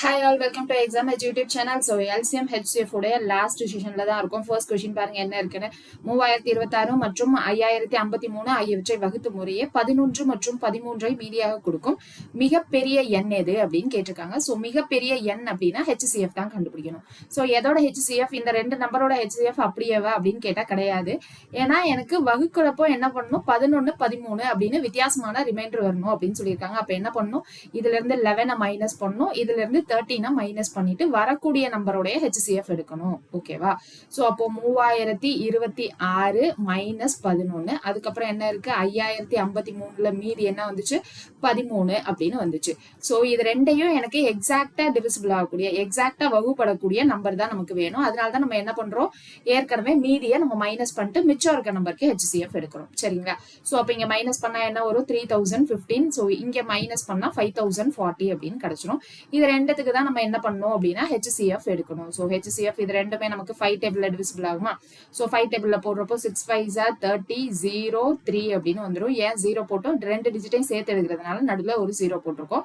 Hi all, welcome to Exam Edge YouTube channel. So LCM HCF உடைய last செஷன்ல தான் இருக்கும். First question பாருங்க என்ன இருக்குன்னு. 3026 மற்றும் 5053 ஆகியவற்றை வகுத்து முறையே 11 மற்றும் 13ஐ மீதியாக கொடுக்கும் மிகப்பெரிய எண் எது அப்படின்னு கேட்டிருக்காங்க. ஸோ மிகப்பெரிய எண் அப்படின்னா HCF தான் கண்டுபிடிக்கணும். ஸோ எதோட HCF, இந்த ரெண்டு நம்பரோட HCF அப்படியேவா அப்படின்னு கேட்டா கிடையாது. ஏன்னா எனக்கு வகுக்கிறப்போ என்ன பண்ணணும், 11 13 அப்படின்னு வித்தியாசமான ரிமைண்டர் வரணும் அப்படின்னு சொல்லியிருக்காங்க. அப்ப என்ன பண்ணணும், இதுல இருந்து 11 மைனஸ் பண்ணணும், இதுல இருந்து 13 மைனஸ் பண்ணிட்டு வரக்கூடிய நம்பரோடைய HCF எடுக்கணும். ஓகேவா? சோ அப்போ 3026 மைனஸ் 11, அதுக்கப்புறம் என்ன இருக்கு, 5053ல மீதி என்ன வந்துச்சு, 13 அப்படின்னு வந்துச்சு. சோ இது ரெண்டையும் எனக்கு எக்ஸாக்டா டிவிசிபிள் ஆகக்கூடிய, எக்ஸாக்டா வகுப்படக்கூடிய நம்பர் தான் நமக்கு வேணும். அதனாலதான் நம்ம என்ன பண்றோம், ஏற்கனவே மீதியை நம்ம மைனஸ் பண்ணிட்டு மிச்சம் இருக்க நம்பருக்கு HCF எடுக்கிறோம். சரிங்களா? சோ அப்ப இங்க மைனஸ் பண்ணா என்ன வரும், 3015. சோ இங்க மைனஸ் பண்ணா 5040 அப்படின்னு கிடைச்சிரும். இது ரெண்டுத்துக்கு தான் நம்ம என்ன பண்ணணும் அப்படின்னா HCF எடுக்கணும். ஸோ HCF இது ரெண்டுமே நமக்கு 5 டேபிள்ல டிவிசிபிள் ஆகுமா? ஸோ 5 டேபிள்ல போடுறப்போ 6 5 30 0 3 அப்படின்னு வந்துடும். ஏன் 0 போட்டோம், ரெண்டு டிஜிட்டையும் சேர்த்து எடுக்கிறதுனால நடுவில் ஒரு 0 போட்டிருக்கோம்.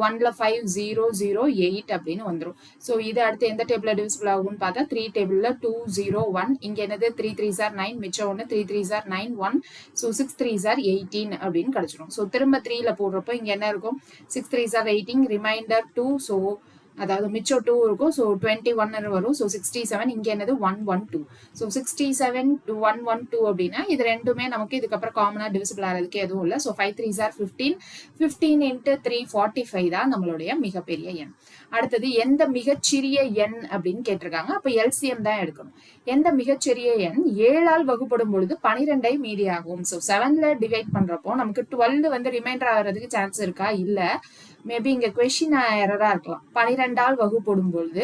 1ல 5 0 0 8 அப்படின்னு வந்துடும். ஸோ இது அடுத்து எந்த டேபிள்ல டிவிசிபிள் ஆகும்னு பார்த்தா 3 டேபிள்ல 2 0 1. இங்க என்னது 3 3s are 9, மிச்சம் 1, 3 3s are 9 1. So 6 3s are 18 அப்படின்னு கிடைச்சிடும். ஸோ திரும்ப 3ல போடுறப்போ இங்க என்ன இருக்கும், 6 3s are 18, ரிமைண்டர் 2. ஸோ அதாவது மிச்சம் 2 இருக்கும். ஸோ 21 வரும். ஸோ 67, இங்க என்னது 112. ஸோ 67 112 அப்படின்னா இது ரெண்டுமே நமக்கு இதுக்கப்புறம் காமனா டிவிசிபிள் ஆகிறதுக்கு எதுவும் இல்லை. ஸோ 5 3s are 15, 15 into 3 45 தான் நம்மளுடைய மிகப்பெரிய எண். அடுத்தது எந்த மிகச்சிறிய எண் அப்படின்னு கேட்டிருக்காங்க. அப்ப LCM தான் எடுக்கணும். எந்த மிகச்சிறிய எண் 7ஆல் வகுப்படும் பொழுது 12ஐ மீதி ஆகும். ஸோ 7ல டிவைட் பண்றப்போ நமக்கு 12 வந்து ரிமைண்டர் ஆகிறதுக்கு சான்ஸ் இருக்கா, இல்ல மேபி இங்க கொஸ்டின் எரரா இருக்கலாம். 12ஆல் வகுப்படும் பொழுது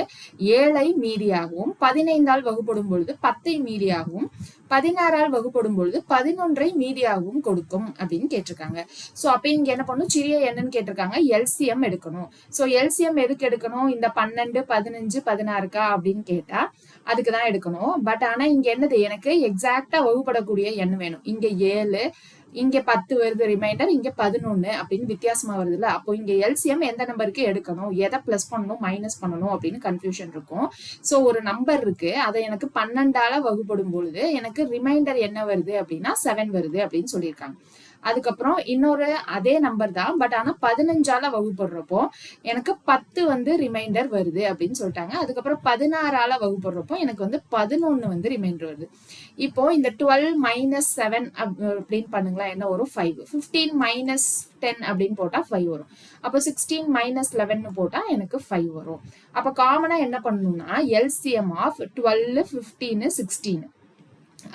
7ஐ மீதியாகவும், 15ஆல் வகுப்படும் பொழுது 10ஐ மீதியாகவும், 16ஆல் வகுப்படும் பொழுது 11ஐ மீதியாகவும் கொடுக்கும் அப்படின்னு கேட்டிருக்காங்க. சோ அப்ப இங்க என்ன பண்ணும், சிறிய எண்ணுன்னு கேட்டிருக்காங்க, LCM எடுக்கணும். சோ LCM எதுக்கு எடுக்கணும், இந்த 12 15 16 அப்படின்னு கேட்டா அதுக்குதான் எடுக்கணும். பட் ஆனா இங்க என்னது, எனக்கு எக்ஸாக்டா வகுப்படக்கூடிய எண் வேணும். இங்க 7, இங்க 10 வருது ரிமைண்டர், இங்க 11 அப்படின்னு வித்தியாசமா வருது இல்ல. அப்போ இங்க LCM எந்த நம்பருக்கு எடுக்கணும், எதை பிளஸ் பண்ணணும் மைனஸ் பண்ணணும் அப்படின்னு கன்ஃபியூஷன் இருக்கும். சோ ஒரு நம்பர் இருக்கு, அதை எனக்கு 12ஆல வகுப்படும் பொழுது எனக்கு ரிமைண்டர் என்ன வருது அப்படின்னா 7 வருது அப்படின்னு சொல்லியிருக்காங்க. அதுக்கப்புறம் இன்னொரு அதே நம்பர் தான், பட் ஆனா 15ஆல வகுப்படுறப்போ எனக்கு 10 வந்து ரிமைண்டர் வருது அப்படின்னு சொல்லிட்டாங்க. அதுக்கப்புறம் 16ஆல வகுப்படுறப்போ எனக்கு வந்து 11 வந்து ரிமைண்டர் வருது. இப்போ இந்த 12 மைனஸ் 7 அப்படின்னு பண்ணுங்களா, என்ன வரும், 5. 15 மைனஸ் 10 அப்படின்னு போட்டா 5 வரும். அப்போ 16 மைனஸ் 11 போட்டா எனக்கு 5 வரும். அப்ப காமனா என்ன பண்ணணும்னா LCM ஆஃப் 12 15 16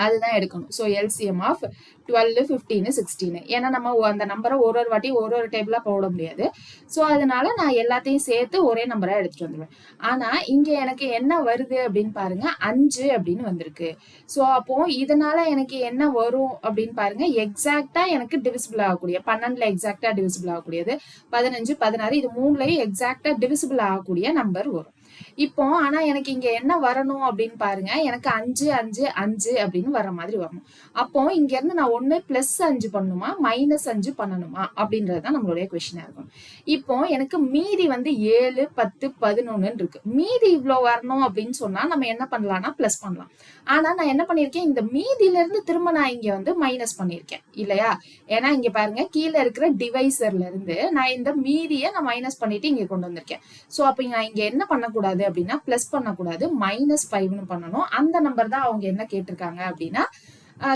அதுதான் எடுக்கணும். So LCM of 12 15 16. ஏன்னா நம்ம அந்த நம்பரை ஒரு வாட்டி ஒரு டேபிளா போட முடியாது. ஸோ அதனால நான் எல்லாத்தையும் சேர்த்து ஒரே நம்பரா எடுத்துட்டு வந்துடுவேன். ஆனா இங்க எனக்கு என்ன வருது அப்படின்னு பாருங்க, 5 அப்படின்னு வந்திருக்கு. ஸோ அப்போ இதனால எனக்கு என்ன வரும் அப்படின்னு பாருங்க, எக்ஸாக்டா எனக்கு டிவிசிபிள் ஆகக்கூடிய, 12ல எக்ஸாக்டா டிவிசிபிள் ஆகக்கூடியது, 15 16 இது 3லயும் எக்ஸாக்டா டிவிசிபிள் ஆகக்கூடிய நம்பர் வரும். இப்போ ஆனா எனக்கு இங்க என்ன வரணும் அப்படின்னு பாருங்க, எனக்கு 5 5 5 அப்படின்னு வர மாதிரி வரணும். அப்போ இங்க இருந்து நான் ஒண்ணு பிளஸ் 5 பண்ணணுமா மைனஸ் 5 பண்ணணுமா அப்படின்றதுதான் நம்மளுடைய கொஸ்டினா இருக்கும். இப்போ எனக்கு மீதி வந்து 7 10 11 இருக்கு. மீதி இவ்வளவு வரணும் அப்படின்னு சொன்னா நம்ம என்ன பண்ணலாம்னா பிளஸ் பண்ணலாம். ஆனா நான் என்ன பண்ணிருக்கேன், இந்த மீதியில இருந்து திரும்ப நான் இங்க வந்து மைனஸ் பண்ணிருக்கேன் இல்லையா. ஏன்னா இங்க பாருங்க, கீழே இருக்கிற டிவைசர்ல இருந்து நான் இந்த மீதியை நான் மைனஸ் பண்ணிட்டு இங்க கொண்டு வந்திருக்கேன். சோ அப்ப நான் இங்க என்ன பண்ணக்கூடாது அப்படின்னா பிளஸ் பண்ணக்கூடாது, -5ன்னு பண்ணணும். அந்த நம்பர் தான் அவங்க என்ன கேட்டிருக்காங்க அப்படின்னா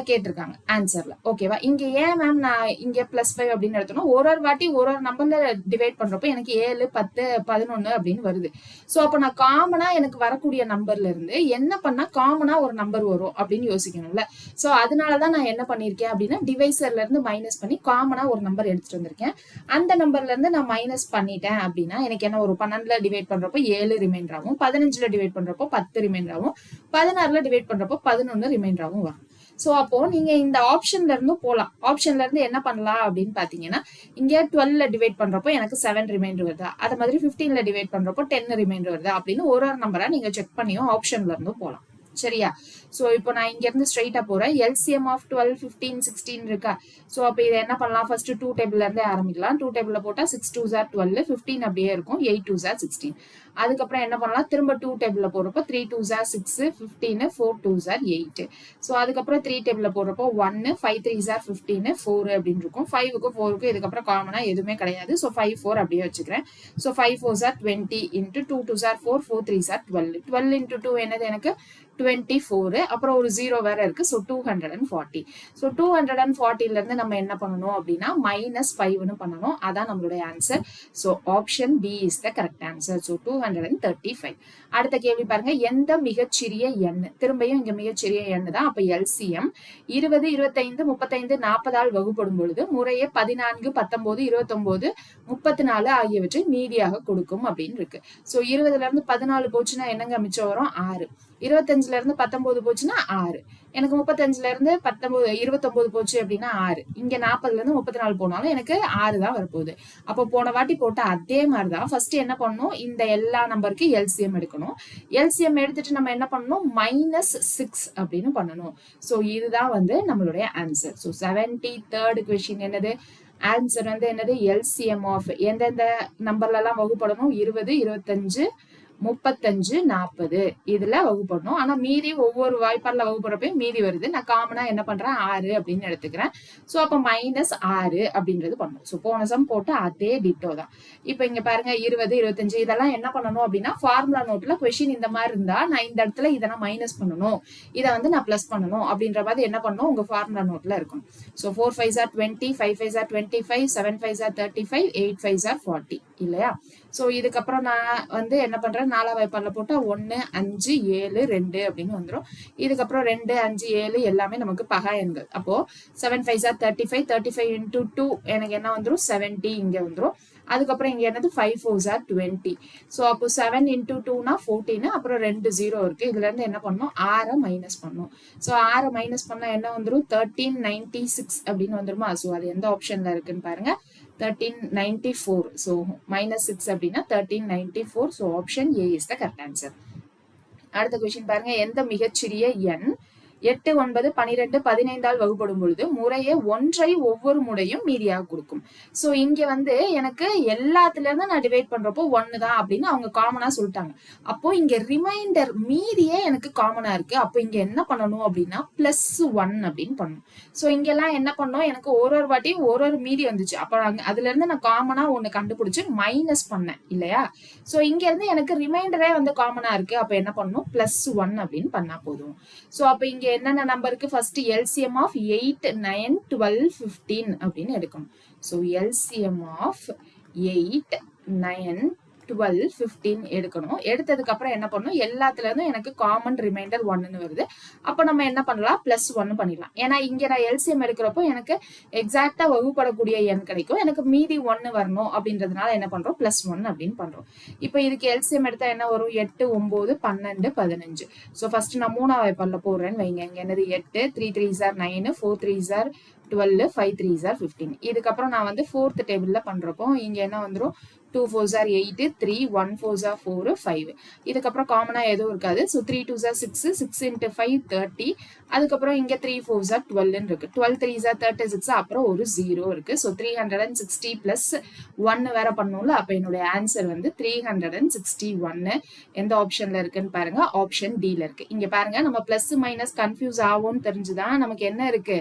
கேட்டிருக்காங்க ஆன்சர்ல. ஓகேவா? இங்க ஏன் மேம் நான் இங்க +5 அப்படின்னு எடுத்தோம்னா ஒரு வாட்டி ஒரு நம்பர்ல டிவைட் பண்றப்போ எனக்கு 7 10 11 அப்படின்னு வருது. சோ அப்ப நான் காமனா எனக்கு வரக்கூடிய நம்பர்ல இருந்து என்ன பண்ணா காமனா ஒரு நம்பர் வரும் அப்படின்னு யோசிக்கணும்ல. சோ அதனாலதான் நான் என்ன பண்ணிருக்கேன் அப்படின்னா டிவைசர்ல இருந்து மைனஸ் பண்ணி காமனா ஒரு நம்பர் எடுத்துட்டு வந்திருக்கேன். அந்த நம்பர்ல இருந்து நான் மைனஸ் பண்ணிட்டேன் அப்படின்னா எனக்கு என்ன ஒரு 12ல டிவைட் பண்றப்போ 7 ரிமைண்டர் ஆகும், 15ல டிவைட் பண்றப்போ 10 ரிமைண்டர் ஆகும், 16ல டிவைட் பண்றப்போ 11 ரிமைண்டர் ஆகும் வரும். சோ அப்போ நீங்க இந்த ஆப்ஷன்ல இருந்து போலாம். ஆப்ஷன்ல இருந்து என்ன பண்ணலாம் அப்படின்னு பாத்தீங்கன்னா, இங்க 12ல டிவைட் பண்றப்போ எனக்கு 7 ரிமைண்டர் வருதா, அது மாதிரி 15ல டிவைட் பண்றப்போ 10 ரிமைண்டர் வருதா அப்படின்னு ஒரு நம்பரா நீங்க செக் பண்ணியும் ஆப்ஷன்ல இருந்து போலாம். சரியா? சோ இப்போ நான் இங்க இருந்து ஸ்ட்ரைட்டா போறேன். LCM ஆஃப் 12, 15, 16 இருக்கா? சோ அப்ப இதை என்ன பண்ணலாம்? ஃபர்ஸ்ட் 2 டேபிள்ல இருந்தே ஆரம்பிக்கலாம். 2 டேபிள்ல போட்டா 6 2s are 12, 15 அப்படியே இருக்கும். 8 2s are 16. அதுக்கப்புறம் என்ன பண்ணலாம்? திரும்ப 2 டேபிள்ல போடுறப்போ 3 2s are 6, 15, 4 2s are 8. So அதுக்கப்புறம் 3 டேபிள்ல போடுறப்போ 1, 5 3s are 15, 4 அப்படின்னு இருக்கும். 5க்கும் 4க்கும் இதுக்கப்புறம் காமனா எதுவுமே கிடையாது. சோ 5 4 அப்படியே வச்சுக்கிறேன். So 5 4s are 20 into 2 2s are 4, 4 3s are 12. 12 into 2 என்னது எனக்கு 24. அப்புறம் ஒரு 0 வேற இருக்கு. ஸோ 240. ஸோ 240ல இருந்து நம்ம என்ன பண்ணணும் அப்படின்னா -5ன்னு பண்ணணும். அதான் நம்மளுடைய answer. So option B is the correct answer. So 235. அடுத்த கேள்வி பாருங்க, எந்த மிகச்சிறிய எண்? திரும்பியும் இங்க மிகச்சிறிய எண் தான். அப்ப LCM 20, 25, 35, 40ஆல் வகுப்படும் பொழுது முறையே 14, 19, 29, 34 ஆகியவற்றை மீதியாக கொடுக்கும் அப்படின்னு இருக்கு. ஸோ 20ல இருந்து 14 போச்சுன்னா என்னங்க மிச்சம் வரும்? 6. 25ல இருந்து 19 போச்சுன்னா 6. எனக்கு 35ல இருந்து 29 போச்சு அப்படின்னா 6. இங்க 40ல இருந்து 34 போனாலும் எனக்கு 6 தான் வரப்போகுது. அப்போ போன வாட்டி போட்ட அதே மாதிரிதான் ஃபர்ஸ்ட் என்ன பண்ணணும்? இந்த எல்லா நம்பருக்கு LCM எடுக்கணும். LCM எடுத்துட்டு நம்ம என்ன பண்ணணும்? -6 அப்படின்னு பண்ணணும். சோ இதுதான் வந்து நம்மளுடைய ஆன்சர். சோ 73rd கொஸ்டின் என்னது? ஆன்சர் வந்து என்னது? LCM ஆஃப் எந்தெந்த நம்பர்ல எல்லாம் வகுப்படணும்? 20, 25, 35, 40 இதுல வகுப்படணும். ஆனா மீதி ஒவ்வொரு வாய்ப்பாடுல வகுப்படுறப்பையும் மீதி வருது. நான் காமனா என்ன பண்றேன்? 6 அப்படின்னு எடுத்துக்கிறேன். சோ அப்ப -6 அப்படின்றது பண்ணணும். சோ போன சம் போட்டு அதே டிட்டோ தான். இப்ப இங்க பாருங்க 20, 25 இதெல்லாம் என்ன பண்ணணும் அப்படின்னா ஃபார்முலா நோட்ல கொஸ்டின் இந்த மாதிரி இருந்தா நான் இந்த இடத்துல இதை நான் மைனஸ் பண்ணணும், இதை வந்து நான் பிளஸ் பண்ணணும் அப்படின்ற மாதிரி என்ன பண்ணணும்? உங்க ஃபார்முலா நோட்ல இருக்கும். So 4 5s are 20, 5 5s are 25, 7 5s are 35, 8 5s are 40 இல்லையா? சோ இதுக்கப்புறம் நான் வந்து என்ன பண்றேன்? 4 வாய்ப்பாடுல போட்டா 1 5 7 2 அப்படின்னு வந்துடும். இதுக்கப்புறம் 2 5 7 எல்லாமே நமக்கு பகா எண்கள். அப்போ 7 5s are 35, 35 into 2 எனக்கு என்ன வந்துடும்? 70 இங்க வந்துடும். அதுக்கப்புறம் இங்க என்னது? 5 4s are 20. சோ அப்போ 7 into 2னா 14. அப்புறம் 2 0 இருக்கு. இதுல இருந்து என்ன பண்ணணும்? 6 மைனஸ் பண்ணணும். சோ 6 மைனஸ் பண்ணா என்ன வந்துடும்? 1396 அப்படின்னு வந்துருமா? சோ அது எந்த ஆப்ஷன்ல இருக்குன்னு பாருங்க. 1394. So -6 அப்படின்னா 1394. So option A is the correct answer. அடுத்த கொஸ்டின் பாருங்க, எந்த மிகச்சிறிய எண் 8 9 12 15ஆல் வகுப்படும் பொழுது முறையே 1ஐ ஒவ்வொரு முறையும் மீதியாக கொடுக்கும்? சோ இங்க வந்து எனக்கு எல்லாத்துல இருந்து நான் டிவைட் பண்றப்போ 1 தான் அப்படின்னு அவங்க காமனா சொல்லிட்டாங்க. அப்போ இங்க ரிமைண்டர் மீதியே எனக்கு காமனா இருக்கு. அப்போ இங்க என்ன பண்ணணும் அப்படின்னா +1 அப்படின்னு பண்ணணும். சோ இங்க எல்லாம் என்ன பண்ணோம்? எனக்கு ஒரு வாட்டியும் ஒரு மீதி வந்துச்சு. அப்ப அதுல இருந்து நான் காமனா ஒண்ணு கண்டுபிடிச்சு மைனஸ் பண்ணேன் இல்லையா? சோ இங்க இருந்து எனக்கு ரிமைண்டரே வந்து காமனா இருக்கு. அப்ப என்ன பண்ணணும்? +1 அப்படின்னு பண்ணா போதும். சோ அப்ப இங்க என்னென்ன நம்பருக்கு? ஃபர்ஸ்ட் LCM ஆஃப் 8 9 12 15 அப்படின்னு எடுக்கணும். சோ LCM ஆஃப் 8 9 12 15 எடுக்கணும். எடுத்ததுக்கு அப்புறம் என்ன பண்ணணும்? எல்லாத்துல இருந்தும் எனக்கு காமன் ரிமைண்டர் 1ன்னு வருது. அப்ப நம்ம என்ன பண்ணலாம்? +1 பண்ணிடலாம். ஏன்னா இங்க நான் LCM எடுக்கிறப்போ எனக்கு எக்ஸாக்டா வகுப்படக்கூடிய எண் கிடைக்கும். எனக்கு மீதி 1 வரணும் அப்படின்றதுனால என்ன பண்றோம்? +1 அப்படின்னு பண்றோம். இப்ப இதுக்கு LCM எடுத்தா என்ன வரும்? 8 9 12 15. சோ ஃபர்ஸ்ட் நான் 3ஆம் வாய்ப்பாடுல போடுறேன்னு வைங்க. இங்க என்னது? 8 3 3s are 9, 4 3s are 12, 5 3s are 15. இதுக்கப்புறம் நான் வந்து 4th டேபிள்ல பண்றப்போ இங்க என்ன வந்துரும்? 2 4s are 8, 3 1 4s are 4, 5. இதுக்கப்புறம் காமனா எதுவும் இருக்காது. So 3 2s are 6, 6 into 5 30. அதுக்கப்புறம் இங்க 3 4s are 12 இருக்கு. 12 3s are 36. அப்புறம் ஒரு 0 இருக்கு. ஸோ 360 பிளஸ் 1 வேற பண்ணும்ல. அப்ப என்னுடைய ஆன்சர் வந்து 361. எந்த ஆப்ஷன்ல இருக்குன்னு பாருங்க. ஆப்ஷன் டில இருக்கு. இங்க பாருங்க, நம்ம பிளஸ் மைனஸ் கன்ஃபியூஸ் ஆகும்னு தெரிஞ்சுதான் நமக்கு என்ன இருக்கு?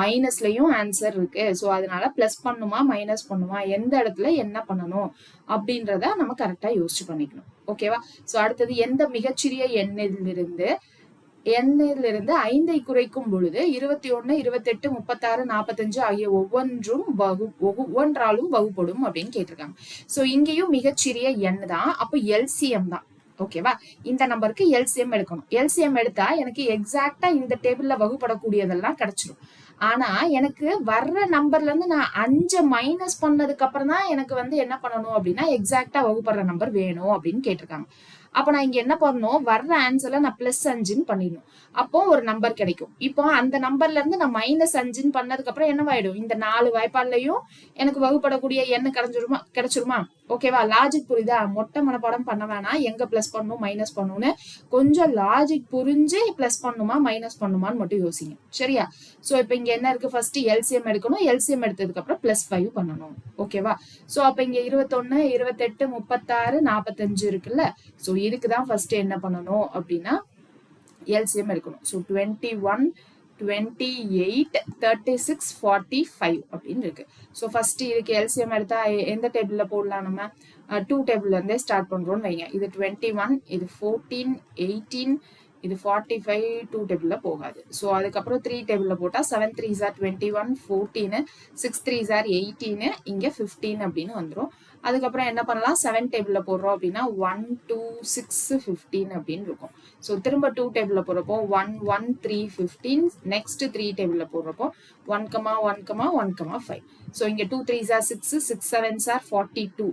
மைனஸ்லயும் ஆன்சர் இருக்கு. ஸோ அதனால பிளஸ் பண்ணுமா மைனஸ் பண்ணுமா, எந்த இடத்துல என்ன பண்ணணும் அப்படின்றத நம்ம கரெக்டா யோசிச்சு பண்ணிக்கணும். ஓகேவா? சோ அடுத்தது, எந்த மிகச்சிறிய எண்ணிலிருந்து 5ஐ குறைக்கும் பொழுது 21 28 36 45 ஆகிய ஒவ்வொன்றாலும் வகுப்படும் அப்படின்னு கேட்டிருக்காங்க. சோ இங்கேயும் மிகச்சிறிய எண் தான். அப்போ LCM தான். ஓகேவா? இந்த நம்பருக்கு LCM எடுக்கணும். LCM எடுத்தா எனக்கு எக்ஸாக்டா இந்த டேபிள்ல வகுப்படக்கூடியதெல்லாம் கிடைச்சிடும். ஆனா எனக்கு வர்ற நம்பர்ல இருந்து நான் 5 மைனஸ் பண்ணதுக்கு அப்புறம் தான் எனக்கு வந்து என்ன பண்ணணும் அப்படின்னா எக்ஸாக்டா வகுப்படுற நம்பர் வேணும் அப்படின்னு கேட்டிருக்காங்க. அப்ப நான் இங்க என்ன பண்ணணும், வர்ற ஆன்சர்ல நான் +5 பண்ணிடணும். அப்போ ஒரு நம்பர் கிடைக்கும். இப்போ அந்த நம்பர்ல இருந்து நான் -5 பண்ணதுக்கு அப்புறம் என்னவாயிடும், இந்த 4 வாய்ப்பாடுலயும் எனக்கு வகுப்படக்கூடிய எண் கிடைச்சிருமா? ஓகேவா? லாஜிக் புரியுதா? மொட்டை மனப்பாடம் பண்ண வேணாம், எங்க பிளஸ் பண்ணணும் மைனஸ் பண்ணணும்னு கொஞ்சம் லாஜிக் புரிஞ்சு பிளஸ் பண்ணுமா மைனஸ் பண்ணுமான்னு மட்டும் யோசிங்க. சரியா? சோ இப்ப இங்க என்ன இருக்கு, ஃபர்ஸ்ட் எல்சிஎம் எடுக்கணும். எல்சிஎம் எடுத்ததுக்கு அப்புறம் +5 பண்ணணும். ஓகேவா? சோ அப்ப இங்க 21, 28, 36, 45 இருக்குல்ல. சோ இதுக்குதான் ஃபர்ஸ்ட் என்ன பண்ணணும் அப்படின்னா எல்சிஎம் எடுக்கணும். ஸோ 21, 28, 36, 45 அப்படின்னு இருக்கு. ஸோ ஃபர்ஸ்ட் இதுக்கு எல்சிஎம் எடுத்தா எந்த டேபிள்ல போடலாம், நம்ம 2 டேபிள்ல இருந்தே ஸ்டார்ட் பண்றோம்னு வைங்க. இது 21, இது 14, 18, இது 45 2 டேபிள்ல போகாது. ஸோ அதுக்கப்புறம் 3 டேபிள்ல போட்டா 7 3s are 21, 14, 6 3s are 18, இங்க 15 அப்படின்னு வந்துடும். அதுக்கப்புறம் என்ன பண்ணலாம், 7 டேபிள்ல போடுறோம் அப்படின்னா 1 2 6 15 அப்படின்னு இருக்கும். ஸோ திரும்ப 2 டேபிள்ல போடுறப்போ 1 1 3 15, நெக்ஸ்ட் 3 டேபிள்ல போடுறப்போ 1 1 1 5. ஸோ இங்க 2 3s are 6, 6 7s are 42.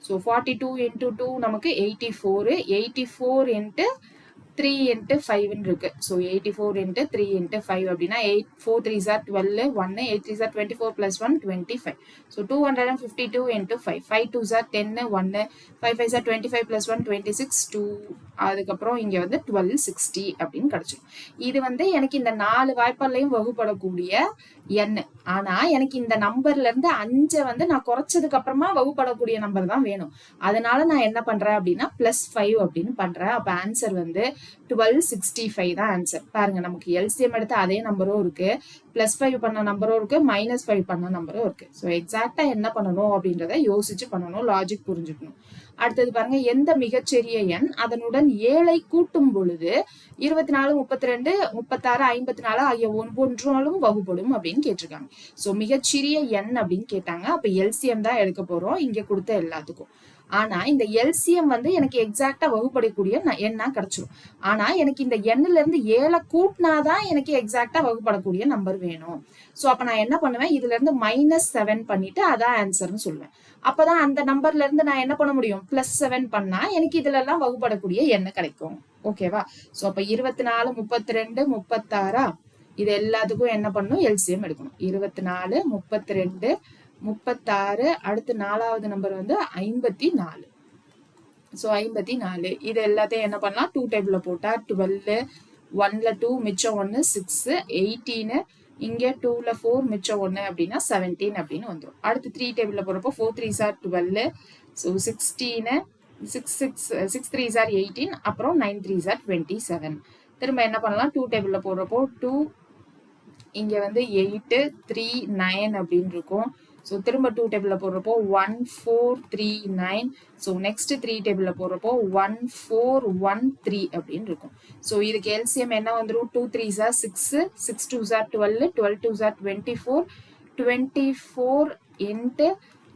So 42 into 2 நமக்கு 84, 84 into 3 into 5 இருக்கு. So 84 into 3 into 5 அப்படின்னா 8 4 3s are 12, 1 8 3s are 24 plus 1 25. So 252 into 5 5 2s are 10, 1 5 5s are 25 plus 1 26 2. அதுக்கப்புறம் இங்க வந்து 1260 அப்படின்னு கிடைச்சிடும். இது வந்து எனக்கு இந்த 4 வாய்ப்பாலையும் வகுப்படக்கூடிய எண். ஆனா எனக்கு இந்த நம்பர்ல இருந்து 5 வந்து நான் குறைச்சதுக்கு அப்புறமா வகுப்படக்கூடிய நம்பர் தான் வேணும். அதனால நான் என்ன பண்றேன் அப்படின்னா +5 அப்படின்னு பண்றேன். அப்ப ஆன்சர் வந்து 1265 தான் ஆன்சர். பாருங்க, நமக்கு எல்சிஎம் எடுத்த அதே நம்பரும் இருக்கு, +5 பண்ண நம்பரும் இருக்கு, -5 பண்ண நம்பரும் இருக்கு. ஸோ எக்ஸாக்டா என்ன பண்ணணும் அப்படின்றத யோசிச்சு பண்ணணும், லாஜிக் புரிஞ்சுக்கணும். அடுத்தது பாருங்க, எந்த மிகச்சிறிய எண் அதனுடன் 7ஐ கூட்டும் பொழுது 24, 32, 36, 54 ஆகிய ஒவ்வொன்றாலும் வகுப்படும் அப்படின்னு கேட்டிருக்காங்க. ஸோ மிகச்சிறிய எண் அப்படின்னு கேட்டாங்க. அப்ப எல்சிஎம் தான் எடுக்க போறோம் இங்க கொடுத்த எல்லாத்துக்கும். ஆனா இந்த எல்சிஎம் வந்து எனக்கு எக்ஸாக்டா வகுப்படக்கூடிய எண்ணா கிடைச்சிடும். ஆனா எனக்கு இந்த எண்ணுல இருந்து 7 கூட்டினாதான் எனக்கு எக்ஸாக்டா வகுப்படக்கூடிய நம்பர் வேணும். சோ அப்ப நான் என்ன பண்ணுவேன், இதுல இருந்து -7 பண்ணிட்டு அதான் ஆன்சர்னு சொல்லுவேன். அப்பதான் அந்த நம்பர்ல இருந்து நான் என்ன பண்ண முடியும், +7 பண்ணா எனக்கு இதுல எல்லாம் வகுப்படக்கூடிய எண்ணு கிடைக்கும். ஓகேவா? சோ அப்ப 24, 32, 36 இது எல்லாத்துக்கும் என்ன பண்ணணும், எல்சிஎம் எடுக்கணும். 24, 32, 36, அடுத்து 4வது நம்பர் வந்து 54. ஸோ 54 இது எல்லாத்தையும் என்ன பண்ணலாம், 2 டேபிள்ல போட்டா 12, 1ல 2 மிச்சம் 1 6, 18, இங்க 2ல 4 மிச்சம் 1 அப்படின்னா 17 அப்படின்னு வந்துடும். அடுத்து 3 டேபிள்ல போறப்போ 4 3s are 12, so 16, 6 3s are 18, அப்புறம் 9 3s are 27. திரும்ப என்ன பண்ணலாம், 2 டேபிள்ல போடுறப்போ 2, இங்க வந்து 8 3 9 அப்படின்னு இருக்கும். ஸோ திரும்ப 2 டேபிள்ல போடுறப்போ 1 4 3 9. ஸோ நெக்ஸ்ட் 3 டேபிள்ல போடுறப்போ 1 4 1 3 அப்படின்னு இருக்கும். ஸோ இதுக்கு எல்சிஎம் என்ன வந்துடும், 2 3s are 6, 6 2s are 12, 12 2s are 24, 24 into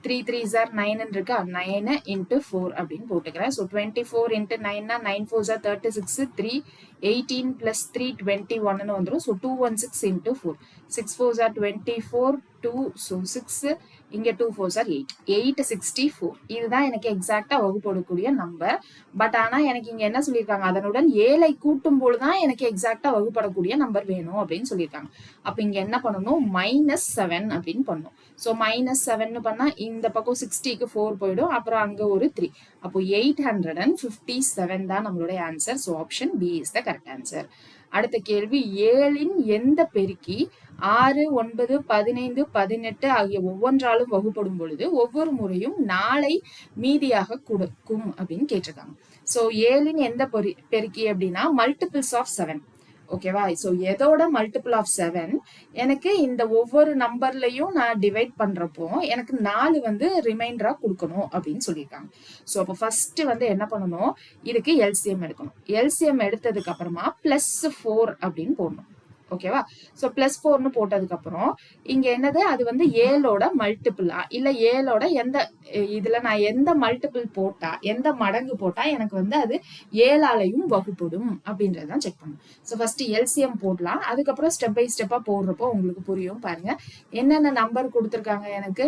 3 3s are 9 இருக்கா, 9 into 4 அப்படின்னு போட்டுக்கிறேன். So 24 into 9 9 4s are 36, 3 18 plus 3 21 வந்துடும். So 216 into 4, 6 4s are 24, 2, so 6, இங்க 2 4s are 8, 864. இதுதான் எனக்கு எக்ஸாக்டா வகுப்படக்கூடிய நம்பர். பட் ஆனா எனக்கு இங்க என்ன சொல்லியிருக்காங்க, அதனுடன் 7ஐ கூட்டும் போதுதான் எனக்கு எக்ஸாக்டா வகுப்படக்கூடிய நம்பர் வேணும் அப்படின்னு சொல்லியிருக்காங்க. அப்ப இங்க என்ன பண்ணணும், -7 அப்படின்னு பண்ணணும். ஸோ -7 பண்ணா இந்த பக்கம் 60க்கு 4 போயிடும், அப்புறம் அங்க ஒரு 3, அப்போ 857 தான் நம்மளுடைய answer. So option B is the correct answer. அடுத்த கேள்வி, 7இன் எந்த பெருக்கி 6, 9, 15, 18 ஆகிய ஒவ்வொன்றாலும் வகுப்படும் பொழுது ஒவ்வொரு முறையும் 4ஐ மீதியாக கொடுக்கும் அப்படின்னு கேட்டிருக்காங்க. ஸோ 7இன் எந்த பெருக்கி அப்படின்னா மல்டிபிள்ஸ் ஆஃப் 7. ஓகேவா? ஸோ எதோட மல்டிபிள் ஆஃப் 7 எனக்கு இந்த ஒவ்வொரு நம்பர்லையும் நான் டிவைட் பண்றப்போ எனக்கு 4 வந்து ரிமைண்டரா கொடுக்கணும் அப்படின்னு சொல்லியிருக்காங்க. ஸோ அப்போ ஃபர்ஸ்ட் வந்து என்ன பண்ணணும், இதுக்கு எல்சிஎம் எடுக்கணும். எல்சிஎம் எடுத்ததுக்கு அப்புறமா +4 அப்படின்னு போடணும். ஓகேவா? ஸோ +4ன்னு போட்டதுக்கு அப்புறம் இங்க என்னது, அது வந்து 7ஓட மல்டிபிளா இல்ல 7ஓட எந்த இதுல நான் எந்த மல்டிபிள் போட்டா, எந்த மடங்கு போட்டா எனக்கு வந்து அது 7ஆலையும் வகுப்படும் அப்படின்றதான் செக் பண்ணணும். ஸோ ஃபர்ஸ்ட் எல்சிஎம் போடலாம், அதுக்கப்புறம் ஸ்டெப் பை ஸ்டெப்பா போடுறப்போ உங்களுக்கு புரியும். பாருங்க, என்னென்ன நம்பர் கொடுத்துருக்காங்க, எனக்கு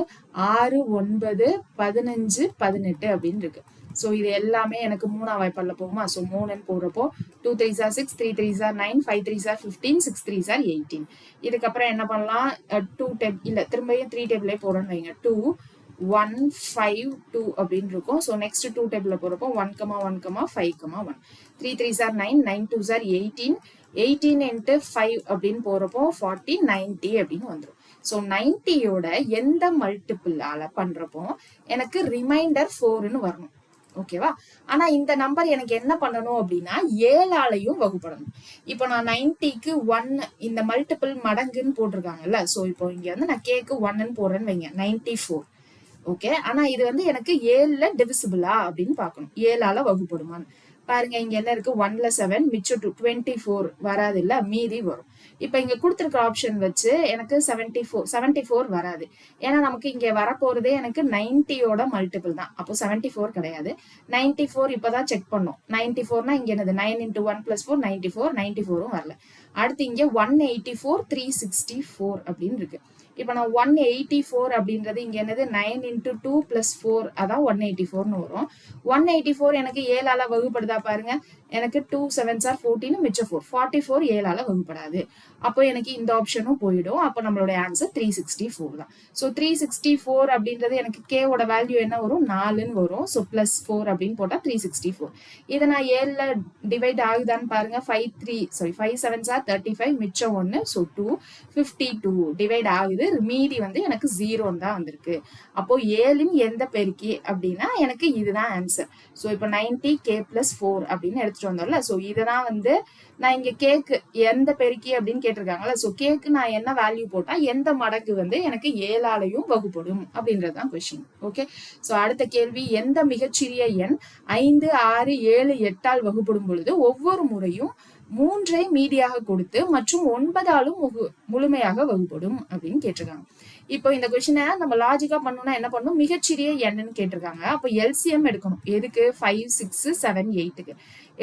6, 9, 15, 18 அப்படின்னு இருக்கு. ஸோ இது எல்லாமே எனக்கு 3ஆம் வாய்ப்பாடுல போகுமா? ஸோ 3ன்னு போடுறப்போ 2 3s are 6, 3 3s are 9, 5 3s are 15, 6 3s are 18. இதுக்கப்புறம் என்ன பண்ணலாம்? 2 டேபிள் இல்ல, திரும்பியும் 3 டேபிளே போடுறோன்னு வைங்க. 2 1 5 2 அப்படின்னு இருக்கும். ஸோ நெக்ஸ்ட் 2 டேபிள்ல போறப்போ 1 1 5 1 3 3s are 9, 9 2s are 18, 18 into 5 அப்படின்னு போறப்போ 40, 90 அப்படின்னு வந்துடும். ஸோ 90யோட எந்த மல்டிபிளால பண்றப்போ எனக்கு ரிமைண்டர் 4ன்னு வரணும். ஓகேவா? ஆனா இந்த நம்பர் எனக்கு என்ன பண்ணணும் அப்படின்னா 7ஆலையும் வகுப்படணும். இப்போ நான் 90க்கு 1 இந்த மல்டிபிள் மடங்குன்னு போட்டிருக்காங்கல்ல. ஸோ இப்போ இங்க வந்து நான் கேக்கு 1ன்னு போடுறேன்னு வைங்க, 94. ஓகே, ஆனா இது வந்து எனக்கு 7ல டிவிசிபிளா அப்படின்னு பார்க்கணும். 7ஆல வகுப்படுமான்னு பாருங்க. இங்க என்ன இருக்கு? 1ல 7, மிச்சம் 24 வராது இல்ல, மீதி வரும். இப்ப இங்க கொடுத்துருக்க ஆப்ஷன் வச்சு எனக்கு 74 வராது. ஏன்னா நமக்கு இங்க வரப்போறதே எனக்கு 90யோட மல்டிபிள் தான். அப்போ 74 கிடையாது. 94 இப்பதான் செக் பண்ணோம். 94னா இங்க என்னது? 9 into 1 plus 4 94, 94ம் வரல. அடுத்து இங்க 184 364 அப்படின்னு இருக்கு. இப்ப நான் 184 அப்படின்றது இங்க என்னது? 9 into 2 plus 4, அதான் 184ன்னு வரும். 184 எனக்கு 7ஆல வகுப்படுதா பாருங்க. எனக்கு 2 7s are 14, மிச்சம் 4, 44 7ஆல வகுப்படாது. அப்போ எனக்கு இந்த ஆப்ஷனும் போயிடும். அப்போ நம்மளோட ஆன்சர் 364 தான். ஸோ 364 அப்படின்றது எனக்கு கேவோட வேல்யூ என்ன வரும்? 4ன்னு வரும். ஸோ பிளஸ் 4 அப்படின்னு போட்டா 364. இதை நான் 7ல டிவைட் ஆகுதான்னு பாருங்க. 5 7s are 35, மிச்சம் 1, ஸோ 2 52 டிவைட் ஆகுது. மீதி வந்து எனக்கு 0ன்னு தான் வந்திருக்கு. அப்போ 7ன் எந்த பெருக்கி அப்படின்னா எனக்கு இதுதான் ஆன்சர். ஸோ இப்போ 90 k plus 4 அப்படின்னு எடுத்துட்டு வந்தோம்ல. ஸோ இததான் வந்து நான் இங்க கேக்கு எந்த பெருக்கி அப்படின்னு கேட்டிருக்காங்கல்ல. ஸோ கேக்கு நான் என்ன வேல்யூ போட்டா எந்த மடங்கு வந்து எனக்கு 7ஆலையும் வகுப்படும் அப்படின்றதுதான் கொஸ்டின். ஓகே, ஸோ அடுத்த கேள்வி, எந்த மிகச்சிறிய எண் 5 6 7 8ஆல் வகுப்படும் பொழுது ஒவ்வொரு முறையும் 3ஐ மீதியாக கொடுத்து மற்றும் 9ஆலும் முழுமையாக வகுப்படும் அப்படின்னு கேட்டிருக்காங்க. இப்போ இந்த கொஸ்டினை நம்ம லாஜிக்கா பண்ணணும்னா என்ன பண்ணணும்? மிகச்சிறிய எண்ணுன்னு கேட்டிருக்காங்க. அப்போ எல்சிஎம் எடுக்கணும். எதுக்கு? 5 6 7 8க்கு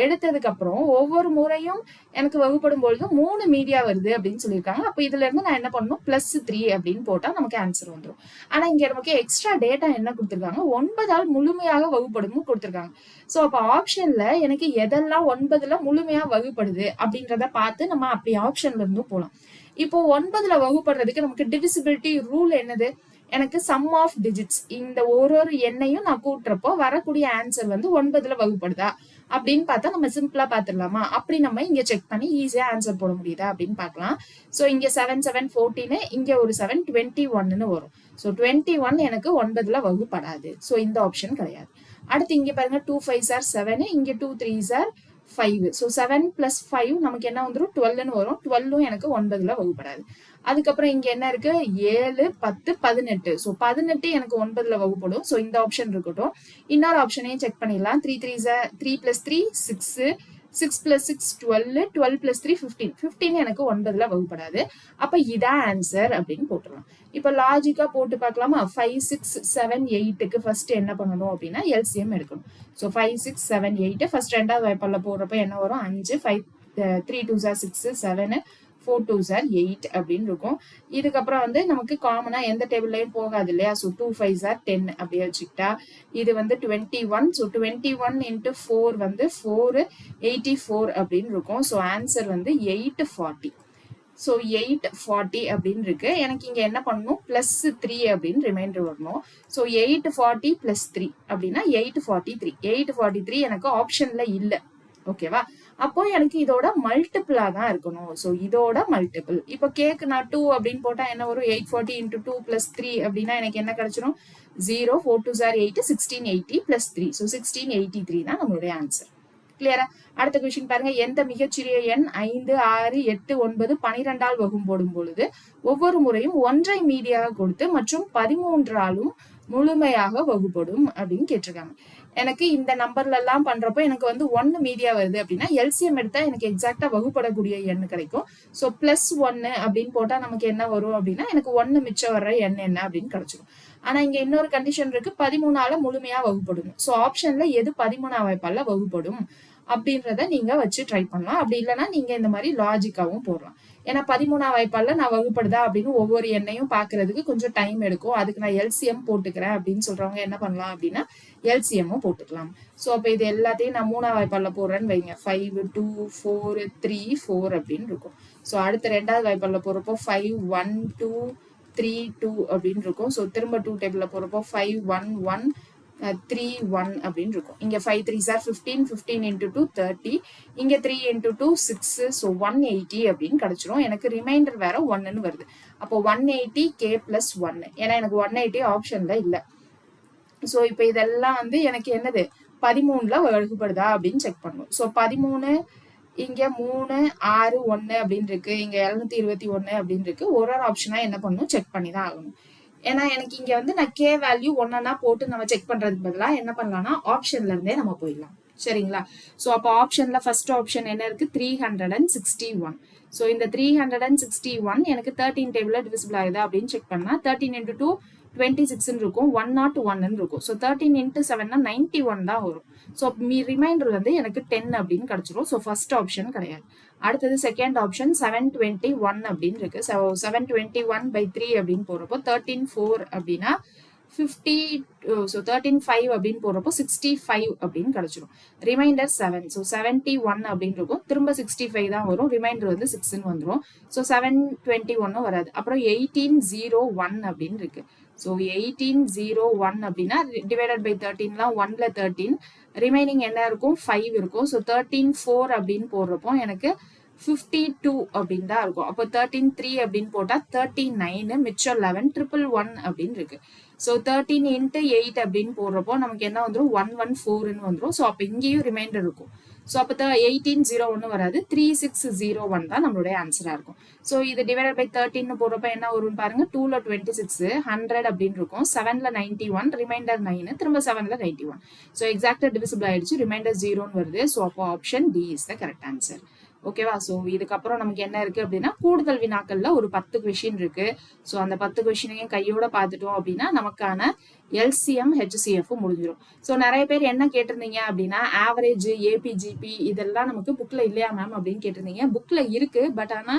எடுத்ததுக்கு அப்புறம் ஒவ்வொரு முறையும் எனக்கு வகுப்படும் பொழுது 3 மீடியா வருது அப்படின்னு சொல்லியிருக்காங்க. அப்போ இதுல இருந்து நான் என்ன பண்ணணும்? +3 அப்படின்னு போட்டா நமக்கு ஆன்சர் வந்துடும். ஆனா இங்க நமக்கு எக்ஸ்ட்ரா டேட்டா என்ன கொடுத்துருக்காங்க? 9ஆல் முழுமையாக வகுப்படும் கொடுத்துருக்காங்க. ஸோ அப்போ ஆப்ஷன்ல எனக்கு எதெல்லாம் 9ல முழுமையா வகுப்படுது அப்படின்றத பார்த்து நம்ம அப்படி ஆப்ஷன்ல இருந்து போகலாம். இப்போ 9ல வகுப்படுறதுக்கு நமக்கு டிவிசிபிலிட்டி ரூல் என்னது? எனக்கு சம் ஆஃப் டிஜிட்ஸ், இந்த ஒரு எண்ணையும் நான் கூட்டுறப்போ வரக்கூடிய ஆன்சர் வந்து 9ல வகுப்படுதா அப்படின்னு பார்த்தா நம்ம சிம்பிளா பாத்துடலாமா? அப்படி நம்ம இங்க செக் பண்ணி ஈஸியா ஆன்சர் போட முடியுதா அப்படின்னு பார்க்கலாம். ஸோ இங்க 7 7 14, இங்க ஒரு 7 21ன்னு வரும். ஸோ 21 எனக்கு 9ல வகுப்படாது. ஸோ இந்த ஆப்ஷன் கிடையாது. அடுத்து இங்க பாருங்க, 2 5s are 7, இங்க 2 3s are 5. ஸோ 7 plus 5 நமக்கு என்ன வந்துடும்? 12ன்னு வரும். 12ம் எனக்கு 9ல வகுப்படாது. அதுக்கப்புறம் இங்க என்ன இருக்கு? 7 10 18. ஸோ 18 எனக்கு 9ல வகுப்படும். ஸோ இந்த ஆப்ஷன் இருக்கட்டும். இன்னொரு ஆப்ஷனையும் செக் பண்ணிடலாம். 3 plus 3 6, 6 plus 6 12, 12 plus 3 15. 15 எனக்கு 9ல வகுப்படாது. அப்ப இதான் ஆன்சர் அப்படின்னு போட்டுடலாம். இப்ப லாஜிக்கா போட்டு பார்க்கலாமா? 5 6 7 8க்கு ஃபர்ஸ்ட் என்ன பண்ணணும் அப்படின்னா எல்சிஎம் எடுக்கணும். ஸோ 5 6 7 8 ஃபர்ஸ்ட் ரெண்டாவது வாய்ப்பாடுல போடுறப்ப என்ன வரும்? 5 5 3 2s are 6 7 4 2s are 8 அப்படின்னு இருக்கும். இதுக்கப்புறம் வந்து நமக்கு காமனா எந்த டேபிள்லயும் போகாது இல்லையா? ஸோ 2 5s are 10 அப்படியே வச்சுக்கிட்டா இது வந்து 21. ஸோ 21 into 4 வந்து 484 அப்படின்னு இருக்கும். ஸோ ஆன்சர் வந்து 840. ஸோ 840 அப்படின்னு இருக்கு. எனக்கு இங்க என்ன பண்ணணும்? +3 அப்படின்னு ரிமைண்டர் வரணும். ஸோ 840 + 3 அப்படின்னா 843. 843 எனக்கு ஆப்ஷன்ல இல்லை. ஓகேவா? அப்போ எனக்கு இதோட மல்டிபிளா தான் இருக்கணும். ஸோ இதோட மல்டிபிள். இப்போ கேக்கு நான் 2 அப்படின்னு போட்டா என்ன வரும்? 840 into 2 plus 3 அப்படின்னா எனக்கு என்ன கிடைச்சிடும்? 0 4 2s are 8 1680 plus 3. ஸோ 1683 தான் நம்மளுடைய ஆன்சர். கிளியரா? அடுத்த கொஸ்டின் பாருங்க, எந்த மிகச்சிறிய எண் 5 6 8 9 12ஆல் வகுப்படும் பொழுது ஒவ்வொரு முறையும் 1ஐ மீதியாக கொடுத்து மற்றும் 13ஆலும் முழுமையாக வகுப்படும் அப்படின்னு கேட்டிருக்காங்க. எனக்கு இந்த நம்பர்ல எல்லாம் பண்றப்போ எனக்கு வந்து 1 மீதியா வருது அப்படின்னா எல்சிஎம் எடுத்தா எனக்கு எக்ஸாக்டா வகுப்படக்கூடிய எண் கிடைக்கும். ஸோ +1 அப்படின்னு போட்டா நமக்கு என்ன வரும் அப்படின்னா எனக்கு 1 மிச்சம் வர்ற எண் என்ன அப்படின்னு கிடைச்சிடும். ஆனா இங்க இன்னொரு கண்டிஷன் இருக்கு, 13ஆல முழுமையா வகுப்படும். சோ ஆப்ஷன்ல எது 13ஆம் வாய்ப்பால்ல வகுப்படும் அப்படின்றத நீங்க வச்சு ட்ரை பண்ணலாம். அப்படி இல்லைன்னா நீங்க இந்த மாதிரி லாஜிக்காவும் போடலாம். ஏன்னா 13ஆம் வாய்ப்பால்ல நான் வகுப்படுதா அப்படின்னு ஒவ்வொரு எண்ணையும் பாக்குறதுக்கு கொஞ்சம் டைம் எடுக்கும். அதுக்கு நான் எல்சிஎம் போட்டுக்கிறேன் அப்படின்னு சொல்றவங்க என்ன பண்ணலாம் அப்படின்னா எல்சிஎம்மும் போட்டுக்கலாம். ஸோ அப்போ இது எல்லாத்தையும் நான் 3ஆம் வாய்ப்பால்ல போடுறேன்னு வைங்க, 5 2 4 3 4 அப்படின்னு இருக்கும். ஸோ அடுத்த 2வது வாய்ப்பால்ல போறப்போ 5 1 2 3 2 அப்படின்னு இருக்கும். ஸோ திரும்ப 2 டேபிள்ல போறப்போ 5 1 1 3 1 அப்படின்னு இருக்கும். இங்க 5 3s are 15, 15 into 2 30, இங்க 3 into 2 6, ஸோ 180 அப்படின்னு கிடைச்சிரும். எனக்கு ரிமைண்டர் வேற 1ன்னு வருது. அப்போ 180 k plus 1, ஏன்னா எனக்கு 180 ஆப்ஷன்ல இல்லை. ஸோ இப்போ இதெல்லாம் வந்து எனக்கு என்னது 13ல வகுப்படுதா அப்படின்னு செக் பண்ணும். ஸோ 13 இங்க 3 6 1 அப்படின்னு இருக்கு, இங்க 721 அப்படின்னு இருக்கு. ஒரு ஆப்ஷனா என்ன பண்ணணும், செக் பண்ணி தான் ஆகணும். ஏன்னா எனக்கு இங்க வந்து நான் கே வேல்யூ ஒன்னா போட்டு நம்ம செக் பண்றதுக்கு பதிலா என்ன பண்ணலாம்னா ஆப்ஷன்ல இருந்தே நம்ம போயிடலாம். சரிங்களா? ஸோ அப்போ ஆப்ஷன்ல ஃபர்ஸ்ட் ஆப்ஷன் என்ன இருக்கு, 361. ஸோ இந்த 361 எனக்கு 13 டேபிள்ல டிவிசிபிள் ஆகுதா அப்படின்னு செக் பண்ணா 13 into 2 26 இருக்கும், 101 இருக்கும். ஸோ 13 into 7 91 தான் வரும். ஸோ ரிமைண்டர் வந்து எனக்கு 10 அப்படின்னு கிடைச்சிரும். ஸோ ஃபர்ஸ்ட் ஆப்ஷன் கிடையாது. அடுத்தது செகண்ட் ஆப்ஷன் 721 அப்படின்னு இருக்கு. ஸோ 721/3 அப்படின்னு போறப்போ 13 4 அப்படின்னா 50, ஸோ 13 5 அப்படின்னு போறப்போ 65 அப்படின்னு கிடைச்சிரும். ரிமைண்டர் 7, ஸோ 71 அப்படின்னு இருக்கும். திரும்ப 65 தான் வரும், ரிமைண்டர் வந்து 6ன்னு வந்துடும். ஸோ 721 வராது. அப்புறம் 1801 அப்படின்னு இருக்கு. ஸோ 1801 அப்படின்னா டிவைடட் பை 13லாம் 1ல 13, ரிமைனிங் என்ன இருக்கும் 5 இருக்கும். ஸோ 13 4 அப்படின்னு போடுறப்போ எனக்கு 52 அப்படின்னு தான் இருக்கும். அப்போ 13 3 அப்படின்னு போட்டா 39, மிச்சம் 11, 111 அப்படின்னு இருக்கு. ஸோ 13 into 8 அப்படின்னு போடுறப்போ நமக்கு என்ன வந்துடும் 114ன்னு வந்துடும். ஸோ அப்போ இங்கேயும் ரிமைண்டர் இருக்கும். ஸோ அப்போ 1801 வராது, 3601 தான் நம்மளுடைய ஆன்சரா இருக்கும். ஸோ இது டிவைடட் பை 13 போடுறப்ப என்ன வரும்னு பாருங்க, 2ல 26, 100 அப்படின்னு இருக்கும், 7ல 91, ரிமைண்டர் 9, திரும்ப 7ல 91. ஸோ எக்ஸாக்டா டிவிசிபிள் ஆயிடுச்சு, ரிமைண்டர் 0ன்னு வருது. ஸோ அப்போ option D is the correct answer. ஓகேவா? ஸோ இதுக்கப்புறம் நமக்கு என்ன இருக்கு அப்படின்னா கூடுதல் வினாக்கள்ல ஒரு 10 கொஷின் இருக்கு. ஸோ அந்த 10 கொஷினையும் கையோட பார்த்துட்டோம் அப்படின்னா நமக்கான எல்சிஎம் ஹெச்சிஎஃப் முடிஞ்சிடும். ஸோ நிறைய பேர் என்ன கேட்டிருந்தீங்க அப்படின்னா ஆவரேஜ் ஏபிஜிபி இதெல்லாம் நமக்கு புக்ல இல்லையா மேம் அப்படின்னு கேட்டிருந்தீங்க. புக்ல இருக்கு, பட் ஆனா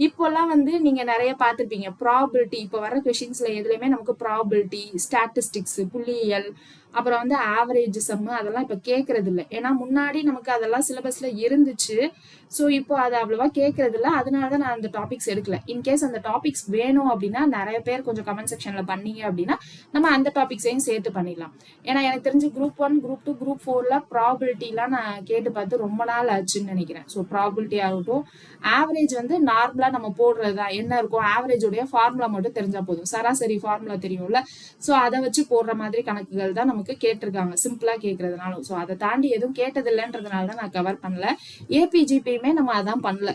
இப்போல்லாம் வந்து நீங்க நிறைய பார்த்துருப்பீங்க ப்ராபிலிட்டி, இப்போ வர கொஷின்ஸ்ல எதுலையுமே நமக்கு ப்ராபிலிட்டி, ஸ்டாட்டிஸ்டிக்ஸ், புள்ளியியல், அப்புறம் வந்து ஆவரேஜ் சம் அதெல்லாம் இப்ப கேட்கறது இல்லை. ஏன்னா முன்னாடி நமக்கு அதெல்லாம் சிலபஸ்ல இருந்துச்சு. ஸோ இப்போ அது அவ்வளவா கேட்கறது இல்லை. அதனாலதான் நான் அந்த டாபிக்ஸ் எடுக்கல. இன்கேஸ் அந்த டாபிக்ஸ் வேணும் அப்படின்னா நிறைய பேர் கொஞ்சம் கமெண்ட் செக்ஷன்ல பண்ணீங்க அப்படின்னா நம்ம அந்த டாபிக்ஸையும் சேர்த்து பண்ணிடலாம். ஏன்னா எனக்கு தெரிஞ்சு குரூப் 1, குரூப் 2, குரூப் 4ல ப்ராபிலிட்டிலாம் நான் கேட்டு பார்த்து ரொம்ப நாள் ஆச்சுன்னு நினைக்கிறேன். ஸோ ப்ராபிலிட்டி ஆகட்டும், ஆவரேஜ் வந்து நார்மலா நம்ம போடுறதுதான் என்ன இருக்கும், ஆவரேஜோடைய ஃபார்முலா மட்டும் தெரிஞ்சா போதும், சராசரி ஃபார்முலா தெரியும்ல. ஸோ அதை வச்சு போடுற மாதிரி கணக்குகள் தான் நமக்கு கேட்டிருக்காங்க, சிம்பிளா கேட்கறதுனாலும். ஸோ அதை தாண்டி எதுவும் கேட்டது இல்லைன்றதுனால தான் நான் கவர் பண்ணல. ஏபிஜிபியுமே நம்ம அதான் பண்ணல.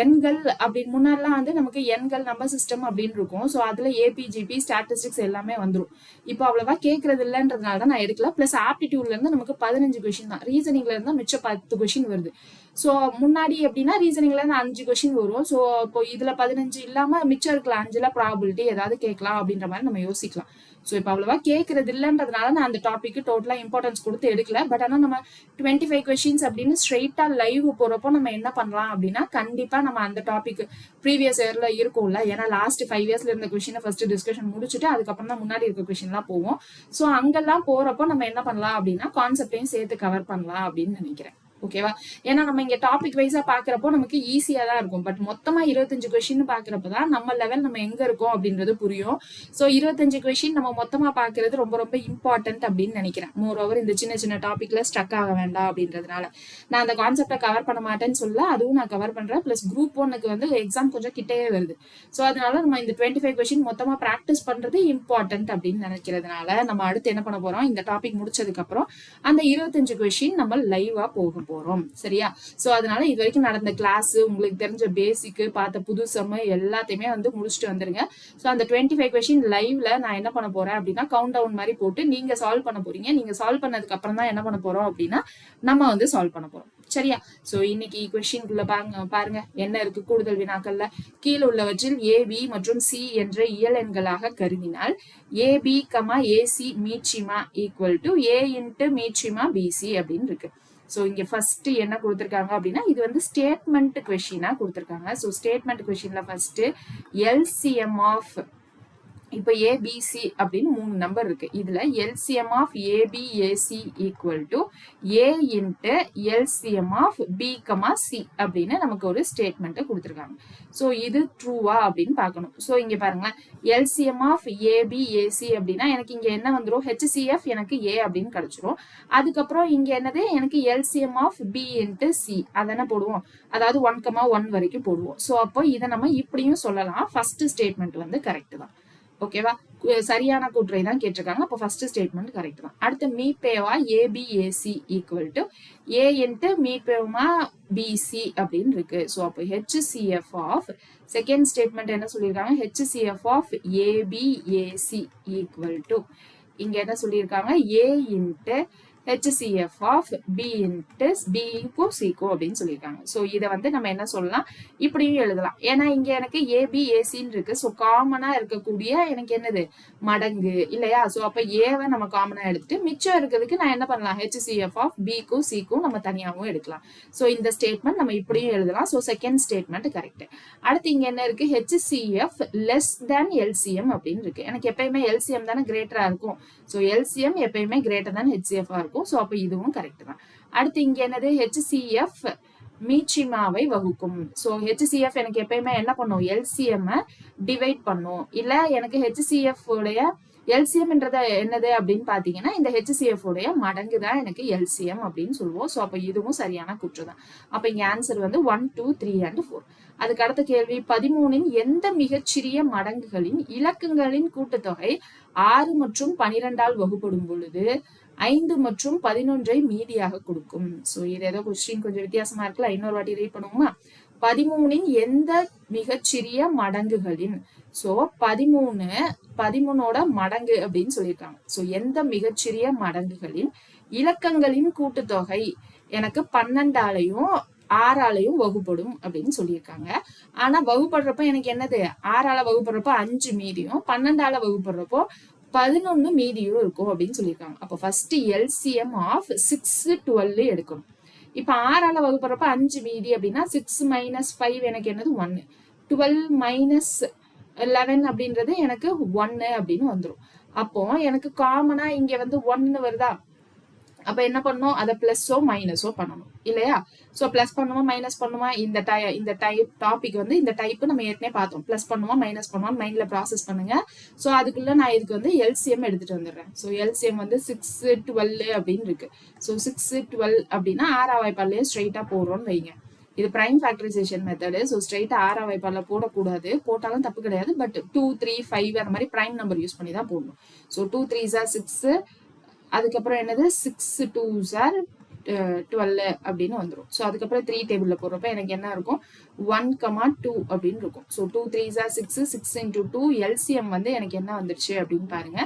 எண்கள் அப்படின்னு முன்னாடிலாம் வந்து நமக்கு எண்கள் நம்பர் சிஸ்டம் அப்படின்னு இருக்கும். ஸோ அதுல ஏபிஜிபி, ஸ்டாட்டிஸ்டிக்ஸ் எல்லாமே வந்துடும். இப்போ அவ்வளவா கேட்கறது இல்லைன்றதுனால தான் நான் எடுக்கல. பிளஸ் ஆப்டிடியூட்ல இருந்து நமக்கு 15 கொஸ்டின் தான், ரீசனிங்ல இருந்தா மிச்சம் 10 கொஸ்டின் வருது. ஸோ முன்னாடி எப்படின்னா ரீசனிங்ல இருந்து 5 கொஸ்டின் வரும். ஸோ இப்போ இதுல 15 இல்லாம மிச்சம் இருக்கலாம் 5ல ப்ராபிலிட்டி ஏதாவது கேட்கலாம் அப்படின்ற மாதிரி நம்ம யோசிக்கலாம். ஸோ இப்போ அவ்வளவா கேட்கறது இல்லைன்றதுனால நான் அந்த டாபிக் டோட்டலா இம்பார்ட்டன்ஸ் கொடுத்து எடுக்கல. பட் ஆனால் நம்ம 25 கொஸ்டின்ஸ் அப்படின்னு ஸ்ட்ரெயிட்டா லைவ் போறப்போ நம்ம என்ன பண்ணலாம் அப்படின்னா கண்டிப்பா நம்ம அந்த டாபிக் ப்ரீவியஸ் இயர்ல இருக்கும்ல. ஏன்னா லாஸ்ட் 5 இயர்ஸ்ல இருந்த கொஸ்டினை ஃபர்ஸ்ட் டிஸ்கஷன் முடிச்சுட்டு அதுக்கப்புறம் தான் முன்னாடி இருக்க கொஸ்டின்லாம் போவோம். ஸோ அங்கெல்லாம் போறப்போ நம்ம என்ன பண்ணலாம் அப்படின்னா கான்செப்டையும் சேர்த்து கவர் பண்ணலாம் அப்படின்னு நினைக்கிறேன். ஓகேவா? ஏன்னா நம்ம இங்க டாபிக் வைஸா பாக்குறப்போ நமக்கு ஈஸியா தான் இருக்கும். பட் மொத்தமா 25 கொஸ்டின் பாக்குறப்பதான் நம்ம லெவல் நம்ம எங்க இருக்கோம் அப்படின்றது புரியும். சோ 25 கொஸ்டின் நம்ம மொத்தமா பாக்குறது ரொம்ப ரொம்ப இம்பார்ட்டன்ட் அப்படின்னு நினைக்கிறேன். மோர் ஓவர் இந்த சின்ன சின்ன டாபிக்ல ஸ்டக் ஆக வேண்டாம் அப்படின்றதுனால நான் அந்த கான்செப்டை கவர் பண்ண மாட்டேன்னு சொல்ல, அதுவும் நான் கவர் பண்றேன். பிளஸ் குரூப் 1க்கு வந்து எக்ஸாம் கொஞ்சம் கிட்டே வருது. சோ அதனால நம்ம இந்த 25 கொஸ்டின் மொத்தமா பிராக்டிஸ் பண்றது இம்பார்ட்டன்ட் அப்படின்னு நினைக்கிறதுனால நம்ம அடுத்து என்ன பண்ண போறோம், இந்த டாபிக் முடிச்சதுக்கு அப்புறம் அந்த 25 கொஸ்டின் நம்ம லைவா போகும் போறோம். சரியா? சோ அதனால இது வரைக்கும் நடந்த கிளாஸ், உங்களுக்கு தெரிஞ்ச பேசிக், பார்த்த புது சம் எல்லாத்தையுமே வந்து முடிச்சுட்டு வந்துருங்க. சோ அந்த 25 கொஸ்டின் லைவ்ல நான் என்ன பண்ண போறேன் அப்படின்னா கவுண்ட் டவுன் மாதிரி போட்டு நீங்க சால்வ் பண்ண போறீங்க. நீங்க சால்வ் பண்ணதுக்கு அப்புறம் தான் என்ன பண்ண போறோம் அப்படின்னா நம்ம வந்து சால்வ் பண்ண போறோம். சரியா? சோ இன்னைக்கு கொஸ்டின்குள்ள பாருங்க என்ன இருக்கு கூடுதல் வினாக்கள்ல. கீழே உள்ளவற்றில் ஏபி மற்றும் சி என்ற இயல் எண்களாக கருதினால் ஏபி ஏசி மீட்சிமா ஈக்குவல் டு ஏ இன்ட்டு மீட்சிமா பிசி அப்படின்னு இருக்கு. சோ இங்க ஃபர்ஸ்ட் என்ன கொடுத்திருக்காங்க அப்படின்னா இது வந்து ஸ்டேட்மெண்ட் கொஸ்டினா கொடுத்திருக்காங்க. சோ ஸ்டேட்மெண்ட் கொஸ்டின்ல ஃபர்ஸ்ட் எல்சிஎம் ஆஃப் இப்ப ஏபிசி அப்படின்னு 3 நம்பர் இருக்கு. இதுல LCM of ABAC equal to A into LCM of B C அப்படின்னு நமக்கு ஒரு ஸ்டேட்மெண்ட் கொடுத்துருக்காங்க. ஸோ இது ட்ரூவா அப்படின்னு பார்க்கணும். ஸோ இங்க பாருங்களேன், எல்சிஎம் ஆஃப் ஏபிஏசி அப்படின்னா எனக்கு இங்க என்ன வந்துடும், ஹெச்சிஎஃப் எனக்கு ஏ அப்படின்னு கிடைச்சிரும். அதுக்கப்புறம் இங்க என்னது எனக்கு LCM of B into C அதானே போடுவோம், அதாவது 1,1 வரைக்கும் போடுவோம். ஸோ அப்போ இதை நம்ம இப்படியும் சொல்லலாம். ஃபர்ஸ்ட் ஸ்டேட்மெண்ட் வந்து கரெக்ட் தான். ஓகேவா? சரியான கூற்றை தான் கேட்டிருக்காங்க. அப்போ ஃபர்ஸ்ட் ஸ்டேட்மெண்ட் கரெக்ட் தான். அடுத்து மீபேவா ABAC equal to A into மீபேவா பிசி அப்படின்னு இருக்கு. ஸோ அப்போ ஹெச்சிஎஃப் ஆஃப் செகண்ட் ஸ்டேட்மெண்ட் என்ன சொல்லியிருக்காங்க, HCF of ABAC equal to இங்க என்ன சொல்லியிருக்காங்க, A into HCF of B into பிக்கும் சிக்கும் அப்படின்னு சொல்லியிருக்காங்க. ஸோ இதை வந்து நம்ம என்ன சொல்லலாம், இப்படியும் எழுதலாம். ஏன்னா இங்க எனக்கு ஏபி ஏசின்னு இருக்கு. ஸோ காமனா இருக்கக்கூடிய எனக்கு என்னது மடங்கு இல்லையா? ஸோ அப்ப ஏவை நம்ம காமனா எடுத்துட்டு மிச்சம் இருக்கிறதுக்கு நான் என்ன பண்ணலாம், HCF ஆஃப் பிக்கும் சிக்கும் நம்ம தனியாகவும் எடுக்கலாம். ஸோ இந்த ஸ்டேட்மெண்ட் நம்ம இப்படியும் எழுதலாம். So second statement correct. அடுத்து இங்க என்ன இருக்கு, HCF லெஸ் தேன் எல்சிஎம் அப்படின்னு இருக்கு. எனக்கு எப்பயுமே எல்சிஎம் தானே கிரேட்டரா இருக்கும். ஸோ எல்சிஎம் எப்பயுமே கிரேட்டர் தான் HCF இருக்கும். ஸோ அப்ப இதுவும் கரெக்ட் தான். அடுத்து இங்க என்னது, HCF மீச்சிமாவை வகுக்கும். ஸோ HCF எனக்கு எப்பயுமே என்ன பண்ணும், எல்சிஎம் டிவைட் பண்ணும். இல்ல எனக்கு HCF உடைய எல்சிஎம்ன்றத என்னது அப்படின்னு பாத்தீங்கன்னா இந்த HCF உடைய மடங்கு தான் எனக்கு எல்சிஎம் அப்படின்னு சொல்லுவோம். ஸோ அப்ப இதுவும் சரியான கூற்று தான். அப்ப இங்க ஆன்சர் வந்து 1, 2, 3 and 4. அதுக்கு அடுத்த கேள்வி, 13 எந்த மிகச்சிறிய மடங்குகளின் இலக்கங்களின் கூட்டுத்தொகை 6 மற்றும் 12ஆல் வகுப்படும் பொழுது 5 மற்றும் 11ஐ மீதியாக கொடுக்கும். ஸோ இது ஏதோ கொஸ்டின் கொஞ்சம் வித்தியாசமா இருக்குல்ல, இன்னொரு வாட்டி ரீட் பண்ணுவோமா. 13 எந்த மிகச்சிறிய மடங்குகளின், சோ 13ஓட மடங்கு அப்படின்னு சொல்லியிருக்காங்க. சோ எந்த மிகச்சிறிய மடங்குகளின் இலக்கங்களின் கூட்டுத்தொகை எனக்கு 12ஆலையும் 6ஆலையும் வகுப்படும் அப்படின்னு சொல்லியிருக்காங்க. ஆனா வகுப்படுறப்ப எனக்கு என்னது, 6ஆல வகுப்படுறப்போ 5 மீதியும் 12ஆல வகுப்படுறப்போ 11 மீதியும் இருக்கும் அப்படின்னு சொல்லியிருக்காங்க. அப்போ ஃபர்ஸ்ட் எல்சிஎம் ஆஃப் 6, 12 எடுக்கணும். இப்ப 6ஆல வகுப்படுறப்ப 5 மீதி அப்படின்னா 6 மைனஸ் 5 எனக்கு என்னது 1, 12 மைனஸ் 11 அப்படின்றது எனக்கு 1 அப்படின்னு வந்துடும். அப்போ எனக்கு காமனா இங்க வந்து 1 வருதா, அப்ப என்ன பண்ணும், அதை பிளஸோ மைனஸோ பண்ணணும் இல்லையா? சோ பிளஸ் பண்ணுமா மைனஸ் பண்ணுமா, இந்த டைப் டாபிக் வந்து இந்த டைப் நம்ம ஏற்கனவே பார்த்தோம். பிளஸ் பண்ணுமா மைனஸ் பண்ணுமா மைண்ட்ல ப்ராசஸ் பண்ணுங்க. சோ அதுக்குள்ள நான் இதுக்கு வந்து எல்சிஎம் எடுத்துட்டு வந்துடுறேன். சோ எல்சிஎம் வந்து 6, 12 அப்படின்னு இருக்கு. சோ 6, 12 அப்படின்னா 6ஆம் வாய்ப்பாலையே ஸ்ட்ரெயிட்டா போடுறோம்னு வைங்க. இது பிரைம் ஃபேக்டரைசேஷன் மெத்தடு. ஸோ ஸ்ட்ரெயிட்டா 6ஆம் வாய்ப்பால போடக்கூடாது, போட்டாலும் தப்பு கிடையாது. பட் 2, 3, 5 அந்த மாதிரி பிரைம் நம்பர் யூஸ் பண்ணி தான் போடணும். ஸோ 2 3s are 6, அதுக்கப்புறம் என்னது 6 2s are 12 அப்படின்னு வந்துடும். ஸோ அதுக்கப்புறம் 3 டேபிள்ல போடுறப்ப எனக்கு என்ன இருக்கும், 1,2 அப்படின்னு இருக்கும். So 2 3s are 6, 6 into 2 LCM வந்து எனக்கு என்ன வந்துருச்சு அப்படின்னு பாருங்க,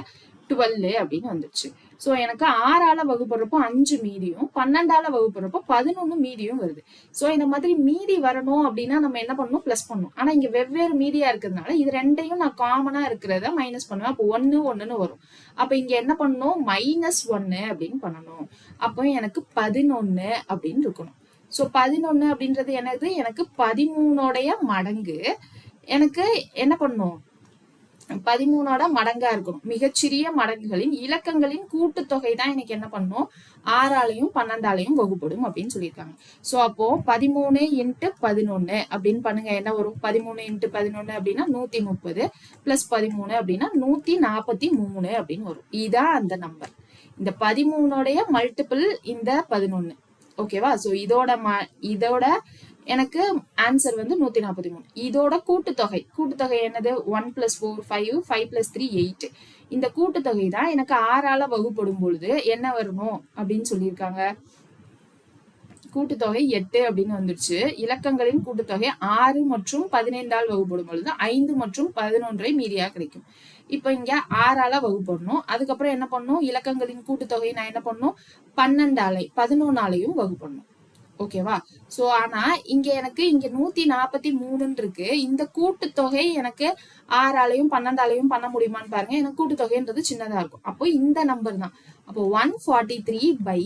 12 அப்படின்னு வந்துருச்சு. ஸோ எனக்கு 6ஆல வகுப்படுறப்போ 5 மீதியும் 12ஆல வகுப்படுறப்போ 11 மீதியும் வருது. ஸோ இந்த மாதிரி மீதி வரணும் அப்படின்னா நம்ம என்ன பண்ணணும், பிளஸ் பண்ணணும். ஆனா இங்க வெவ்வேறு மீதியா இருக்கிறதுனால இது ரெண்டையும் நான் காமனா இருக்கிறத மைனஸ் பண்ணுவேன். அப்போ 1 1ன்னு வரும். அப்ப இங்க என்ன பண்ணணும், -1 அப்படின்னு பண்ணணும். அப்போ எனக்கு 11 அப்படின்னு இருக்கணும். ஸோ 11 அப்படின்றது என்னது, எனக்கு 13ஓடைய மடங்கு. எனக்கு என்ன பண்ணும், 13ஓட மடங்கா இருக்கணும். மிகச்சிறிய மடங்குகளின் இலக்கங்களின் கூட்டுத்தொகை தான் எனக்கு என்ன பண்ணும், 6ஆலையும் 12ஆலையும் வகுப்படும் அப்படின்னு சொல்லியிருக்காங்க. சோ அப்போ 13 × 11 அப்படின்னு பண்ணுங்க, என்ன வரும், 13 × 11 அப்படின்னா 130 பிளஸ் 13 அப்படின்னா 143 அப்படின்னு வரும். இதான் அந்த நம்பர். இந்த 13ஓடைய மல்டிபிள் இந்த 11. ஓகேவா? சோ இதோட எனக்கு ஆன்சர் வந்து 143. இதோட கூட்டுத்தொகை என்னது, 1 + 4 5, 5 + 3 8. இந்த கூட்டுத்தொகை தான் எனக்கு 6ஆல வகுப்படும் பொழுது என்ன வரணும் அப்படின்னு சொல்லியிருக்காங்க, கூட்டுத்தொகை 8 அப்படின்னு வந்துருச்சு. இலக்கங்களின் கூட்டுத்தொகை 6 மற்றும் 15ஆல் வகுப்படும் பொழுது 5 மற்றும் 11ஐ மீதியாக கிடைக்கும். இப்ப இங்க 6ஆல வகுப்படணும். அதுக்கப்புறம் என்ன பண்ணும், இலக்கங்களின் கூட்டுத்தொகை நான் என்ன பண்ணும், 12ஆலை 11ஆலையும் வகுப்படணும். ஓகேவா? சோ ஆனா இங்க எனக்கு இங்க 143 இருக்கு. இந்த கூட்டுத்தொகை எனக்கு 6ஆலையும் 12ஆலையும் பண்ண முடியுமான்னு பாருங்க. எனக்கு கூட்டுத்தொகைன்றது சின்னதா இருக்கும். அப்போ இந்த நம்பர் தான். அப்போ 143 by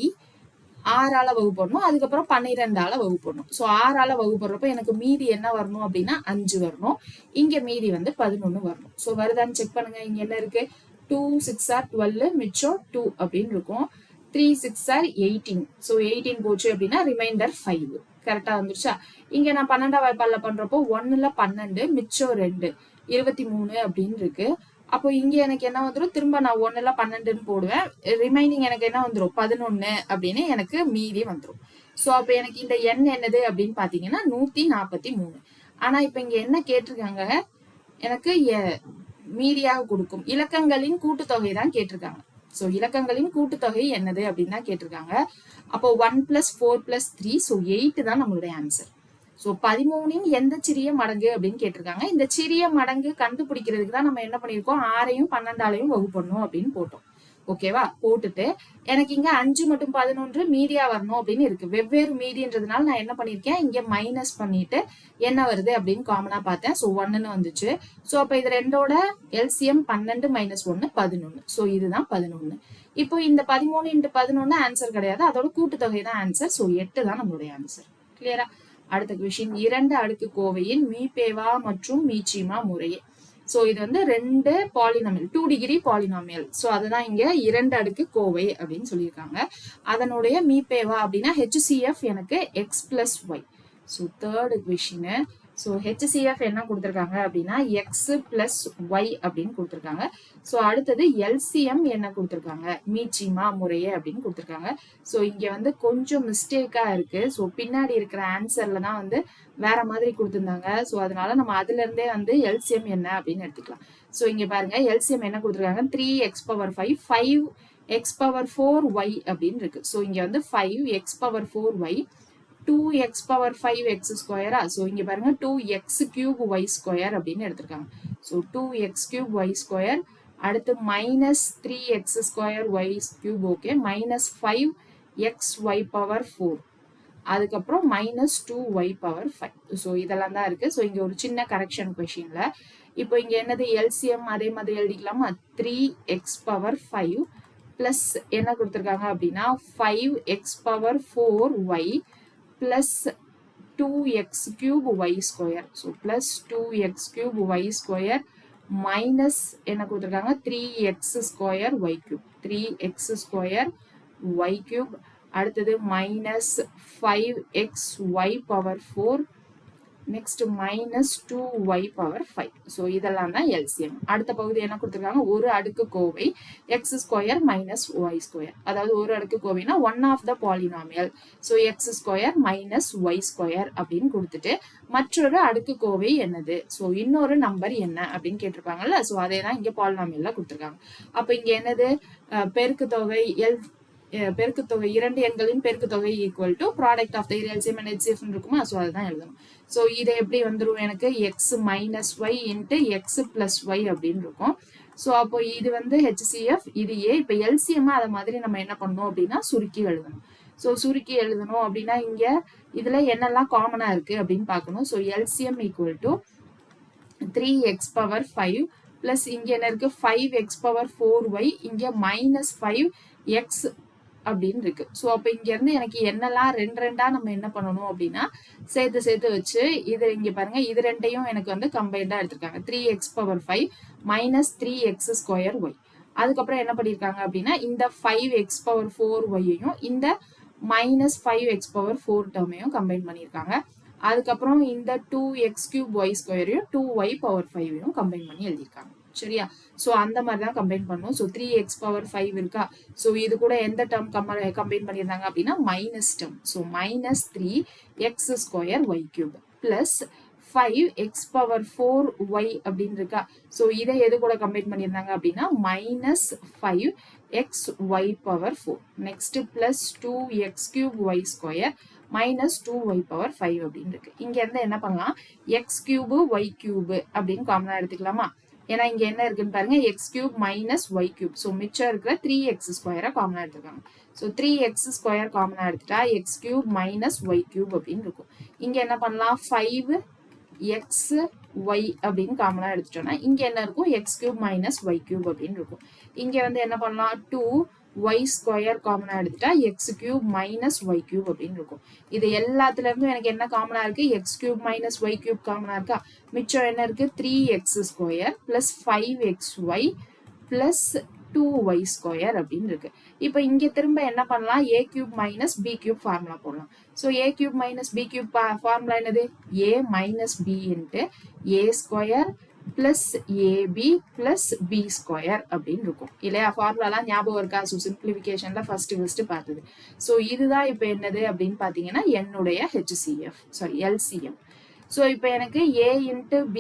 6ஆல வகுப்படணும். அதுக்கப்புறம் 12ஆல வகுப்படணும். சோ 6ஆல வகுப்படுறப்ப எனக்கு மீதி என்ன வரணும் அப்படின்னா 5 வரணும். இங்க மீதி வந்து 11 வரணும். சோ வருதான்னு செக் பண்ணுங்க. இங்க என்ன இருக்கு? 2 6 are 12 மிச்சம் 2 அப்படின்னு இருக்கும். 3 6 are 18. சோ 18 போச்சு அப்படின்னா ரிமைண்டர் 5. கரெக்டா வந்துருச்சா? இங்க நான் 12ஆம் வாய்ப்பாடுல பண்றப்போ 1ல 12 மிச்சம் 2 23 அப்படின்னு இருக்கு. அப்போ இங்க எனக்கு என்ன வந்துடும்? திரும்ப நான் 1ல 12ன்னு போடுவேன். ரிமைனிங் எனக்கு என்ன வந்துடும்? 11 அப்படின்னு எனக்கு மீதி வந்துடும். சோ அப்ப எனக்கு இந்த எண் என்னது அப்படின்னு பாத்தீங்கன்னா 143. ஆனா இப்ப இங்க என்ன கேட்டிருக்காங்க? எனக்கு மீதியாக கொடுக்கும் இலக்கங்களின் கூட்டுத்தொகை தான் கேட்டிருக்காங்க. சோ இலக்கங்களின் கூட்டுத்தொகை என்னது அப்படின்னு தான் கேட்டிருக்காங்க. அப்போ 1 + 4 + 3 சோ 8 தான் நம்மளுடைய ஆன்சர். சோ 13இன் எந்த சிறிய மடங்கு அப்படின்னு கேட்டிருக்காங்க. இந்த சிறிய மடங்கு கண்டுபிடிக்கிறதுக்கு தான் நம்ம என்ன பண்ணிருக்கோம்? 6ஐயும் 12ஆலையும் வகுப்படணும் அப்படின்னு போட்டோம். ஓகேவா? போட்டுட்டு எனக்கு இங்க 5 மற்றும் 11 மீதியா வரணும் அப்படின்னு இருக்கு. வெவ்வேறு மீதின்றதுனால நான் என்ன பண்ணிருக்கேன்? இங்க மைனஸ் பண்ணிட்டு என்ன வருது அப்படின்னு காமனா பார்த்தேன். சோ 1ன்னு வந்துச்சு. சோ அப்ப இது ரெண்டோட எல்சிஎம் 12 - 1 11. சோ இதுதான் 11. இப்போ இந்த 13 × 11 ஆன்சர் கிடையாது. அதோட கூட்டுத்தொகை தான் ஆன்சர். சோ 8 தான் நம்மளுடைய ஆன்சர். கிளியரா? அடுத்த கொஸ்டின் 2 அடுக்கு கோவையின் மீபேவா மற்றும் மீச்சிமா முறையே. சோ இது வந்து 2 பாலினாமியல் 2 டிகிரி பாலினாமியல். சோ அதுதான் இங்க 2 அடுக்கு கோவை அப்படின்னு சொல்லியிருக்காங்க. அதனுடைய மீபேவா அப்படின்னா HCF எனக்கு x + y. So third question. So HCF என்ன கொடுத்திருக்காங்க அப்படின்னா x + y அப்படின்னு கொடுத்திருக்காங்க. சோ அடுத்தது LCM என்ன கொடுத்திருக்காங்க? மீச்சிமா முறையே அப்படின்னு கொடுத்திருக்காங்க. சோ இங்க வந்து கொஞ்சம் மிஸ்டேக்கா இருக்கு. சோ பின்னாடி இருக்கிற ஆன்சர்ல தான் வந்து வேற மாதிரி கொடுத்திருந்தாங்க. சோ அதனால நம்ம அதுல இருந்தே வந்து LCM என்ன அப்படின்னு எடுத்துக்கலாம். சோ இங்க பாருங்க LCM என்ன கொடுத்திருக்காங்க? 3x⁵ 5x⁴y அப்படின்னு இருக்கு. சோ இங்க வந்து 5x⁴y 2x⁵x². சோ இங்க பாருங்க 2x³ அப்படின்னு எடுத்திருக்காங்க. சோ 2x³ அடுத்து -3x²y³ ஓகே -5xy⁴. அதுக்கப்புறம் -2y⁵. சோ இதெல்லாம் தான் இருக்கு. சோ இங்க ஒரு சின்ன கரெக்ஷன் கொஸ்டின்ல. இப்போ இங்க என்னது? எல்சிஎம் அதே மாதிரி எழுதிக்கலாமா? 3x⁵ பிளஸ் என்ன கொடுத்திருக்காங்க அப்படின்னா 5x⁴y plus 2x³ y². So plus 2x³ y² என்ன கொடுத்திருக்காங்க? 3x² y³. 3x² y³ அடுத்தது -5xy⁴ நெக்ஸ்ட் -2y⁵. சோ இதெல்லாம் தான் எல்சிஎம். அடுத்த பகுதி என்ன கொடுத்திருக்காங்க? ஒரு அடுக்கு கோவை x² - y². அதாவது ஒரு அடுக்கு கோவைனா one of the polynomial. So x² - y² அப்படின்னு கொடுத்துட்டு மற்றொரு அடுக்கு கோவை என்னது? சோ இன்னொரு நம்பர் என்ன அப்படின்னு கேட்டிருப்பாங்கல்ல. சோ அதே தான் இங்க பாலினாமியல்ல கொடுத்திருக்காங்க. அப்ப இங்க என்னது? பெருக்குத்தொகை பெருக்குத்தொகை இரண்டு எண்களின் பெருக்குத்தொகை equal to product of the LCM and HCF இருக்குமா? சோ அதுதான் எழுதணும். சோ இது எப்படி வந்துரும்? எனக்கு x - y × x + y அப்படின்னு இருக்கும். சோ அப்போ இது வந்து HCF, இது A. இப்ப LCM அதை மாதிரி நம்ம என்ன பண்ணணும் அப்படின்னா சுருக்கி எழுதணும். சோ சுருக்கி எழுதணும் அப்படின்னா இங்க இதுல என்னெல்லாம் காமனா இருக்கு அப்படின்னு பார்க்கணும். So LCM equal to 3x⁵ plus இங்க என்ன இருக்கு? 5x⁴y இங்க -5x அப்படின்னு இருக்கு. சோ அப்ப இங்க இருந்து எனக்கு என்னெல்லாம் ரெண்டா நம்ம என்ன பண்ணணும் அப்படின்னா சேர்த்து வச்சு இது இங்க பாருங்க இது ரெண்டையும் எனக்கு வந்து கம்பைண்டா எடுத்திருக்காங்க. 3x⁵ -3x²y. அதுக்கப்புறம் என்ன பண்ணிருக்காங்க அப்படின்னா இந்த 5x⁴y இந்த -5x⁴ டேர்மையும் கம்பைன் பண்ணிருக்காங்க. அதுக்கப்புறம் இந்த 2x³ y²யும் 2y⁵ கம்பைன் பண்ணி எழுதியிருக்காங்க. சரியா? சோ அந்த மாதிரி தான் கம்பைன் பண்ணும். சோ 3x⁵ இருக்கா? சோ இது கூட எந்த டேர்ம் கம்பைன் பண்ணியிருந்தாங்க அப்படின்னா minus term. So -3x² y³ plus 5x⁴y அப்படின்னு இருக்கா? சோ இதை எது கூட கம்பைன் பண்ணியிருந்தாங்க அப்படின்னா -5xy⁴. Next plus 2x³ y² -2y⁵ அப்படின்னு இருக்கு. இங்க இருந்து என்ன பண்ணலாம்? x³ y³ அப்படின்னு காமனா எடுத்துக்கலாமா? ஏன்னா இங்க என்ன இருக்குன்னு பாருங்க x³ - y³. சோ மிச்சம் இருக்கிற 3x² காமனா எடுத்துக்காங்க. ஸோ 3x² காமனா எடுத்துட்டா x³ மைனஸ் y³ அப்படின்னு இருக்கும். இங்க என்ன பண்ணலாம் 5xy அப்படின்னு காமனா எடுத்துட்டோம்னா இங்க என்ன இருக்கும் x³ மைனஸ் y³ அப்படின்னு இருக்கும். இங்க வந்து என்ன பண்ணலாம் 2y² காமனா எடுத்துட்டா x³ மைனஸ் y³ அப்படின்னு இருக்கும். இது எல்லாத்துல இருந்தும் எனக்கு என்ன காமனா இருக்கு x³ மைனஸ் y³ காமனா இருக்கா. மிச்சம் என்ன இருக்கு 3x² plus 5xy plus 2y² அப்படின்னு இருக்கு. இப்போ இங்க திரும்ப என்ன பண்ணலாம் a³ மைனஸ் b³ ஃபார்முலா போடலாம். So a³ minus b³ formula என்னது a minus b into a² plus ab plus b² அப்படின்னு இருக்கும் இல்லையா. ஃபார்முலாலாம் ஞாபகம் இருக்கா. ஸோ சிம்பிளிஃபிகேஷன்ல ஃபர்ஸ்ட் பார்த்தது. ஸோ இதுதான் இப்போ என்னது அப்படின்னு பார்த்தீங்கன்னா என்னுடைய HCF சாரி LCM. ஸோ இப்போ எனக்கு a into b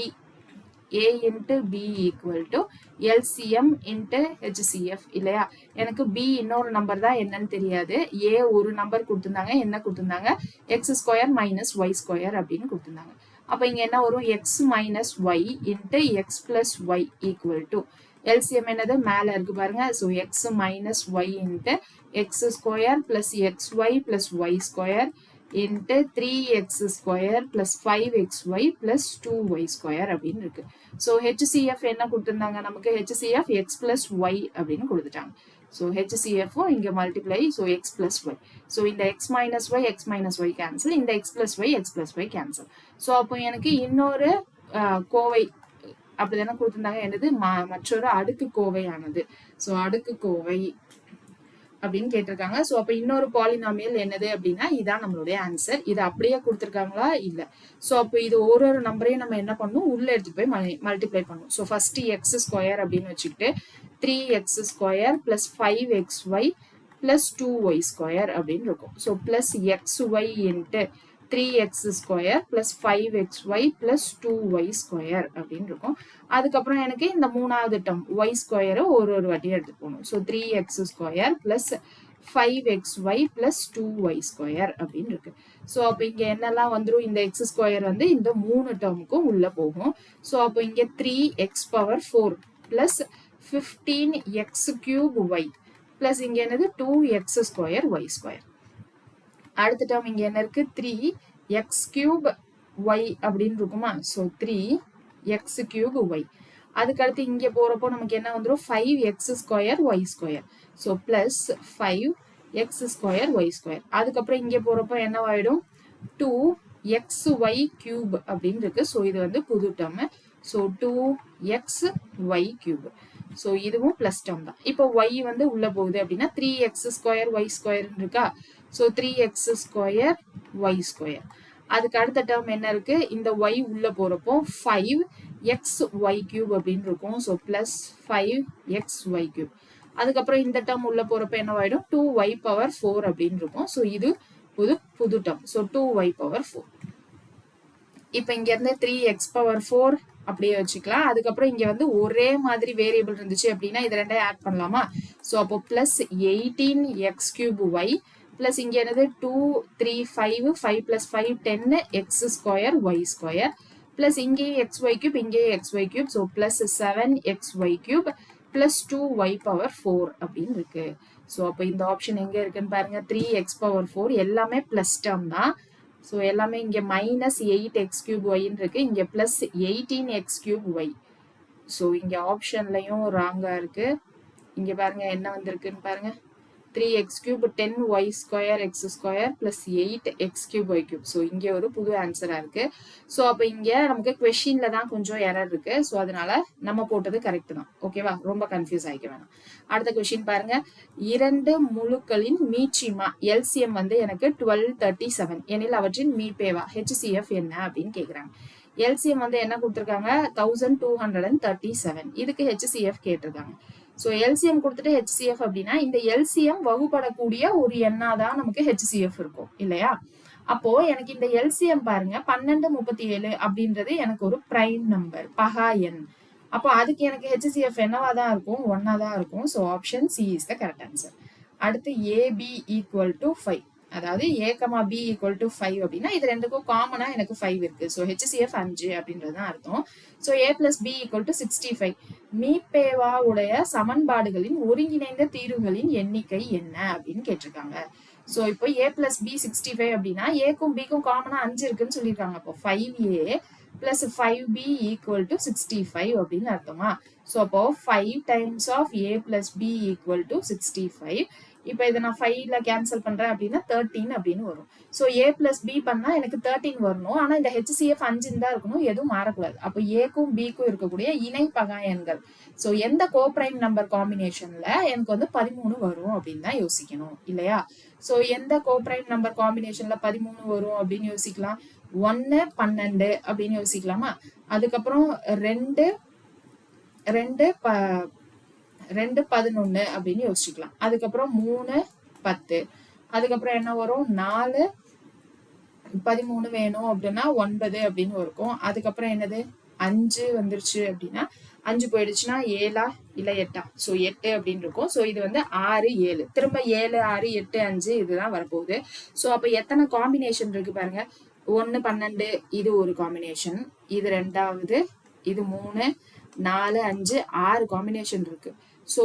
a into b equal to LCM into HCF இல்லையா. எனக்கு b இன்னொரு நம்பர் தான் என்னன்னு தெரியாது. a ஒரு நம்பர் கொடுத்திருந்தாங்க. என்ன கொடுத்திருந்தாங்க x² minus y² அப்படின்னு கொடுத்திருந்தாங்க. அப்ப இங்க என்ன வரும் x minus y into x plus y equal to LCM என்னது மேல இருக்கு பாருங்க. so x minus y into x² plus xy plus y² into 3x² plus 5xy plus 2y² அப்படின்னு இருக்கு. ஸோ HCF என்ன கொடுத்துருந்தாங்க நமக்கு HCF x plus y அப்படின்னு கொடுத்துட்டாங்க. ஸோ HCFும் இங்கே multiply. So x plus y. So இந்த x minus y கேன்சல். இந்த x plus y cancel. So அப்போ எனக்கு இன்னொரு கோவை அப்படிதானே கொடுத்துருந்தாங்க. என்னது மற்றொரு அடுக்கு கோவையானது. ஸோ அடுக்கு கோவை அப்படின்னு கேட்டிருக்காங்க. ஸோ அப்போ இன்னொரு பாலினாமியல் என்னது அப்படின்னா இதான் நம்மளுடைய ஆன்சர். இது அப்படியே கொடுத்துருக்காங்களா இல்லை. ஸோ அப்போ இது ஒரு நம்பரையும் நம்ம என்ன பண்ணணும் உள்ள எடுத்துட்டு போய் மல்டிப்ளை பண்ணணும். ஸோ ஃபர்ஸ்ட் x² அப்படின்னு வச்சுக்கிட்டு 3x² plus 5xy plus 2y² அப்படின்னு இருக்கும். So plus xy into 3x² plus 5xy plus 2y² அப்படின்னு இருக்கும். அதுக்கப்புறம் எனக்கு இந்த மூணாவது டேர்ம் y² ஒரு வாட்டியும் எடுத்துட்டு போகணும். So 3x² plus 5xy plus 2y² அப்படின்னு இருக்கு. ஸோ அப்போ இங்க என்னெல்லாம் வந்துடும் இந்த x² வந்து இந்த மூணு டேர்முக்கும் உள்ள போகும். ஸோ அப்போ இங்க 3x⁴ plus 15x³ y plus இங்க என்னது 2x² y². அடுத்த டேர்ம் இங்க என்ன இருக்கு 3x³ y அப்படின்னு இருக்குமா. So 3x³ y. அதுக்கடுத்து இங்க போறப்போ நமக்கு என்ன வந்துடும் 5x² y². So plus 5x² y². அதுக்கப்புறம் இங்க போறப்போ என்னவாயிடும் 2xy³ அப்படின்னு இருக்கு. ஸோ இது வந்து புது டேர்ம். So 2xy³. ஸோ இதுவும் பிளஸ் டேர்ம் தான். இப்போ y வந்து உள்ள போகுது அப்படின்னா 3x² y² இருக்கா. So 3x² y². அதுக்கு அடுத்த டேர்ம் என்ன இருக்கு இந்த y உள்ள போறப்போ 5xy³ அப்படின்னு இருக்கும். So plus 5xy³. அதுக்கப்புறம் இந்த டேர்ம் உள்ள போறப்ப என்னவாயிடும் 2y⁴ அப்படின்னு இருக்கும். ஸோ இது புது டேர்ம். So 2y⁴. இப்போ இங்க இருந்து 3x⁴ அப்படியே வச்சுக்கலாம். அதுக்கப்புறம் இங்க வந்து ஒரே மாதிரி வேரியபிள் இருந்துச்சு அப்படின்னா இது ரெண்டையும் ஆட் பண்ணலாமா. ஸோ அப்போ பிளஸ் 18x³ பிளஸ் இங்க என்னது 2 3 5 5 பிளஸ் 5 10 x² y² பிளஸ் இங்கேயும் xy³ இங்கேயும் xy³ so plus 7xy³ plus 2y⁴ அப்படின்னு இருக்கு. ஸோ அப்போ இந்த ஆப்ஷன் எங்க இருக்குன்னு பாருங்க 3x⁴ எல்லாமே பிளஸ் டேர்ம் தான். ஸோ எல்லாமே இங்க மைனஸ் 8x³ y இருக்கு. இங்க பிளஸ் 18x³ y. ஸோ இங்க ஆப்ஷன்லயும் ராங்கா இருக்கு. இங்க பாருங்க என்ன வந்திருக்குன்னு பாருங்க 3x³ 10y² x² plus 8x³ y³. So இங்க ஒரு புது ஆன்சரா இருக்கு. ஸோ அப்போ இங்க நமக்கு கொஸ்டின்ல தான் கொஞ்சம் எரர் இருக்கு. ஸோ அதனால நம்ம போட்டது கரெக்ட் தான். ஓகேவா. ரொம்ப கன்ஃபியூஸ் ஆகிக்க வேணாம். அடுத்த கொஸ்டின் பாருங்க. 2 முழுக்களின் மீச்சிமா LCM வந்து எனக்கு 1237 எனில் அவற்றின் மீப்பேவா HCF என்ன அப்படின்னு கேக்குறாங்க. LCM வந்து என்ன கொடுத்துருக்காங்க 1237. இதுக்கு HCF கேட்டிருக்காங்க. ஸோ LCM கொடுத்துட்டு HCF அப்படின்னா இந்த LCM வகுப்படக்கூடிய ஒரு எண்ணாதான் நமக்கு HCF இருக்கும் இல்லையா. அப்போ எனக்கு இந்த LCM பாருங்க 1237 அப்படின்றது எனக்கு ஒரு பிரைம் நம்பர் பகா எண். அப்போ அதுக்கு எனக்கு HCF என்னவா தான் இருக்கும் 1 தான் இருக்கும். So option C is the correct answer. அடுத்து AB = 5. அதாவது a, b ஈக்குவல் டு 5 அப்படின்னா இது ரெண்டுக்கும் காமனா எனக்கு 5 இருக்கு. ஸோ HCF 5 அப்படின்றது தான் அர்த்தம். So a plus b equal to 65. மீபேவா உடைய சமன்பாடுகளின் ஒருங்கிணைந்த தீர்வுகளின் எண்ணிக்கை என்ன அப்படின்னு கேட்டிருக்காங்க. ஸோ இப்போ a பிளஸ் b 65 அப்படின்னா ஏக்கும் பிக்கும் காமனா 5 இருக்குன்னு சொல்லியிருக்காங்க. அப்போ 5a plus 5b equal to 65 அப்படின்னு அர்த்தமா. ஸோ அப்போ 5 times of a plus b equal to 65. இப்போ இதை நான் 5ல கேன்சல் பண்றேன் அப்படின்னா 13 அப்படின்னு வரும். ஸோ a பிளஸ் b பண்ணா எனக்கு 13 வரணும். ஆனா இந்த HCF 5 தான் இருக்கணும், எதுவும் மாறக்கூடாது. அப்போ ஏக்கும் பிக்கும் இருக்கக்கூடிய இணை பகா எண்கள். ஸோ எந்த கோப்ரைம் நம்பர் காம்பினேஷன்ல எனக்கு வந்து 13 வரும் அப்படின்னு தான் யோசிக்கணும் இல்லையா. ஸோ எந்த கோப்ரைம் நம்பர் காம்பினேஷன்ல 13 வரும் அப்படின்னு யோசிக்கலாம். 1 12 அப்படின்னு யோசிக்கலாமா. அதுக்கப்புறம் 2 11 அப்படின்னு யோசிச்சுக்கலாம். அதுக்கப்புறம் 3 10. அதுக்கப்புறம் என்ன வரும், 4 13 வேணும் அப்படின்னா 9 அப்படின்னு இருக்கும். அதுக்கப்புறம் என்னது 5 வந்துருச்சு அப்படின்னா 5 போயிடுச்சுன்னா 7 இல்ல 8. ஸோ 8 அப்படின்னு இருக்கும். ஸோ இது வந்து 6 7 திரும்ப 7 6 8 5 இதுதான் வரப்போகுது. ஸோ அப்ப எத்தனை காம்பினேஷன் இருக்கு பாருங்க. 1 12 இது ஒரு காம்பினேஷன், இது ரெண்டாவது, இது 3 4 5 6 காம்பினேஷன் இருக்கு. ஸோ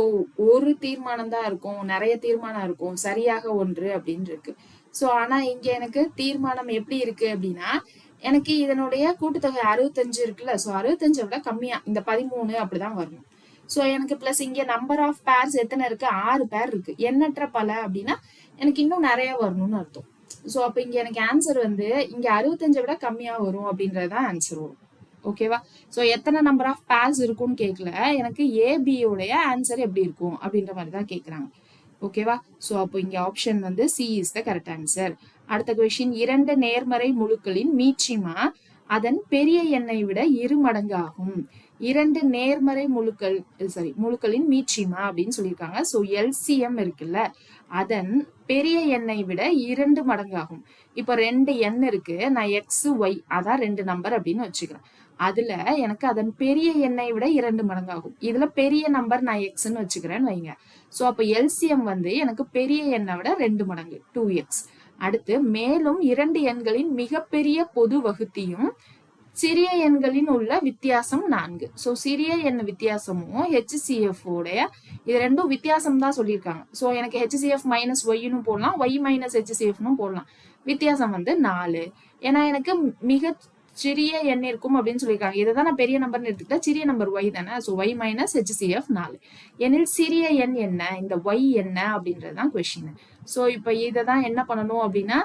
ஒரு தீர்மானம் தான் இருக்கும், நிறைய தீர்மானம் இருக்கும், சரியாக ஒன்று அப்படின்னு இருக்கு. ஸோ ஆனா இங்க எனக்கு தீர்மானம் எப்படி இருக்கு அப்படின்னா எனக்கு இதனுடைய கூட்டுத்தொகை 65 இருக்குல்ல. ஸோ 65 விட கம்மியா இந்த 13 அப்படிதான் வரணும். ஸோ எனக்கு பிளஸ் இங்க நம்பர் ஆஃப் பேர்ஸ் எத்தனை இருக்கு, 6 பேர் இருக்கு. எண்ணற்ற பல அப்படின்னா எனக்கு இன்னும் நிறைய வரணும்னு அர்த்தம். ஸோ அப்ப இங்க எனக்கு ஆன்சர் வந்து இங்க 65 விட கம்மியா வரும் அப்படின்றதுதான் ஆன்சர் வரும். ஓகேவா. ஸோ எத்தனை நம்பர் ஆஃப் பேர்ஸ் இருக்கும்னு கேட்கல, எனக்கு ஏபியோடைய ஆன்சர் எப்படி இருக்கும் அப்படின்ற மாதிரி தான் கேட்குறாங்க. ஓகேவா. ஸோ அப்போ இங்க ஆப்ஷன் வந்து C is the correct answer. அடுத்த கொஸ்டின், 2 நேர்மறை முழுக்களின் மீச்சிமா அதன் பெரிய எண்ணை விட 2 மடங்கு ஆகும். 2 நேர்மறை முழுக்களின் மீச்சிமா அப்படின்னு சொல்லியிருக்காங்க. ஸோ எல்சிஎம் இருக்குல்ல, அதன் பெரிய எண்ணை விட 2 மடங்கு ஆகும். இப்போ 2 எண் இருக்கு, நான் எக்ஸ் ஒய் அதான் 2 நம்பர் அப்படின்னு வச்சுக்கிறேன். அதுல எனக்கு அதன் பெரிய எண்ணை விட 2 மடங்கு ஆகும். இதுல பெரிய நம்பர் நான் எக்ஸ்ன்னு வச்சுக்கிறேன்னு வைங்க. ஸோ அப்ப எல்சிஎம் வந்து எனக்கு பெரிய எண்ணை விட 2 மடங்கு 2x. அடுத்து மேலும் 2 எண்களின் மிகப்பெரிய பொது வகுத்தியும் சிறிய எண்களின் உள்ள வித்தியாசம் 4. ஸோ சிறிய எண் வித்தியாசமும் HCF உடைய இது ரெண்டும் வித்தியாசம் தான் சொல்லியிருக்காங்க. ஸோ எனக்கு HCF மைனஸ் ஒய்னு போடலாம், ஒய் மைனஸ் HCFனும் போடலாம். வித்தியாசம் வந்து 4. ஏன்னா எனக்கு மிக சிறிய எண் இருக்கும் அப்படின்னு சொல்லியிருக்காங்க. இதை தான் நான் பெரிய நம்பர்னு எடுத்துக்கிட்டா சிறிய நம்பர் ஒய் தானே. So Y minus HCF 4. எனில் சிறிய எண் என்ன, இந்த ஒய் என்ன அப்படின்றது தான் கொஸ்டின். ஸோ இப்போ இதை தான் என்ன பண்ணணும் அப்படின்னா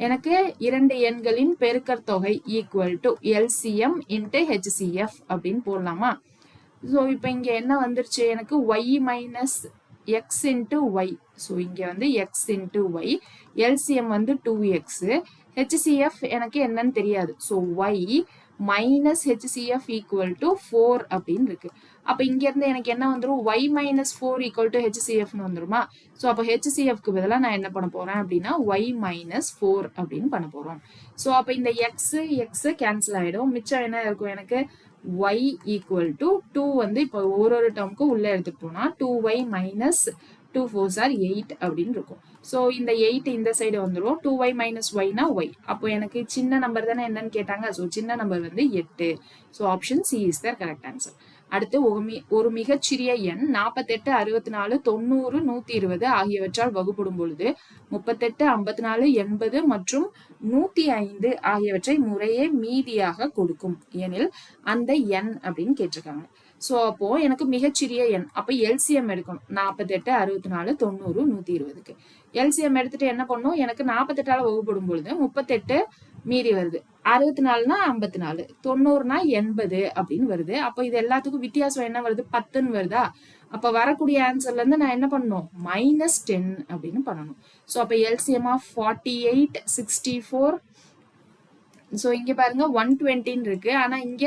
எனக்கு 2 எண்களின் பெருக்கற் தொகை equal to LCM into HCF அப்படின்னு போடலாமா. ஸோ இப்போ இங்க என்ன வந்துருச்சு, எனக்கு Y minus X into Y. So இங்க வந்து எக்ஸ் இன்ட்டு ஒய், எல்சிஎம் வந்து 2x, HCF எனக்கு என்னன்னு தெரியாது. So Y minus HCF equal to 4 அப்படின்னு இருக்கு. அப்ப இங்க இருந்து எனக்கு என்ன வந்துடும், ஒய் மைனஸ் 4 ஈக்குவல் டு HCFன்னு வந்துருமா. ஸோ அப்போ HCFக்கு பதிலாக நான் என்ன பண்ண போறேன் அப்படின்னா ஒய் மைனஸ் 4 அப்படின்னு பண்ண போறோம். ஸோ அப்போ இந்த எக்ஸ் கேன்சல் ஆயிடும், மிச்சம் என்ன இருக்கும் எனக்கு y ஈக்குவல் டு 2 வந்து இப்போ ஒரு டேர்முக்கு உள்ள எடுத்துட்டு போனா 2y மைனஸ் 2 4s are 8 அப்படின்னு இருக்கும். ஸோ இந்த 8 இந்த சைடு வந்துடும், 2y மைனஸ் ஒய்னா ஒய். அப்போ எனக்கு சின்ன நம்பர் தானே என்னன்னு கேட்டாங்க. ஸோ சின்ன நம்பர் வந்து 8. So option C is the correct answer. அடுத்து ஒரு மிகச்சிறிய எண் 48 64 90 120 ஆகியவற்றால் வகுப்படும் பொழுது 38 54 80 மற்றும் 105 ஆகியவற்றை முறையே மீதியாக கொடுக்கும் எனில் அந்த எண் அப்படின்னு கேட்டிருக்காங்க. ஸோ அப்போ எனக்கு மிகச்சிறிய எண், அப்போ எல்சிஎம் எடுக்கணும். 48 64 90 120க்கு எல்சிஎம் எடுத்துட்டு என்ன பண்ணும், எனக்கு 48ஆல வகுப்படும் பொழுது 38 மீறி வருது, 64னா 54, 90னா 80 அப்படின்னு வருது. அப்போ இது எல்லாத்துக்கும் வித்தியாசம் என்ன வருது, 10ன்னு வருதா. அப்ப வரக்கூடிய ஆன்சர்ல இருந்து நான் என்ன பண்ணணும், -10 அப்படின்னு பண்ணணும். ஸோ அப்போ எல்சிஎம் ஆஃப் 48 64. ஸோ இங்க பாருங்க 120 இருக்கு, ஆனா இங்க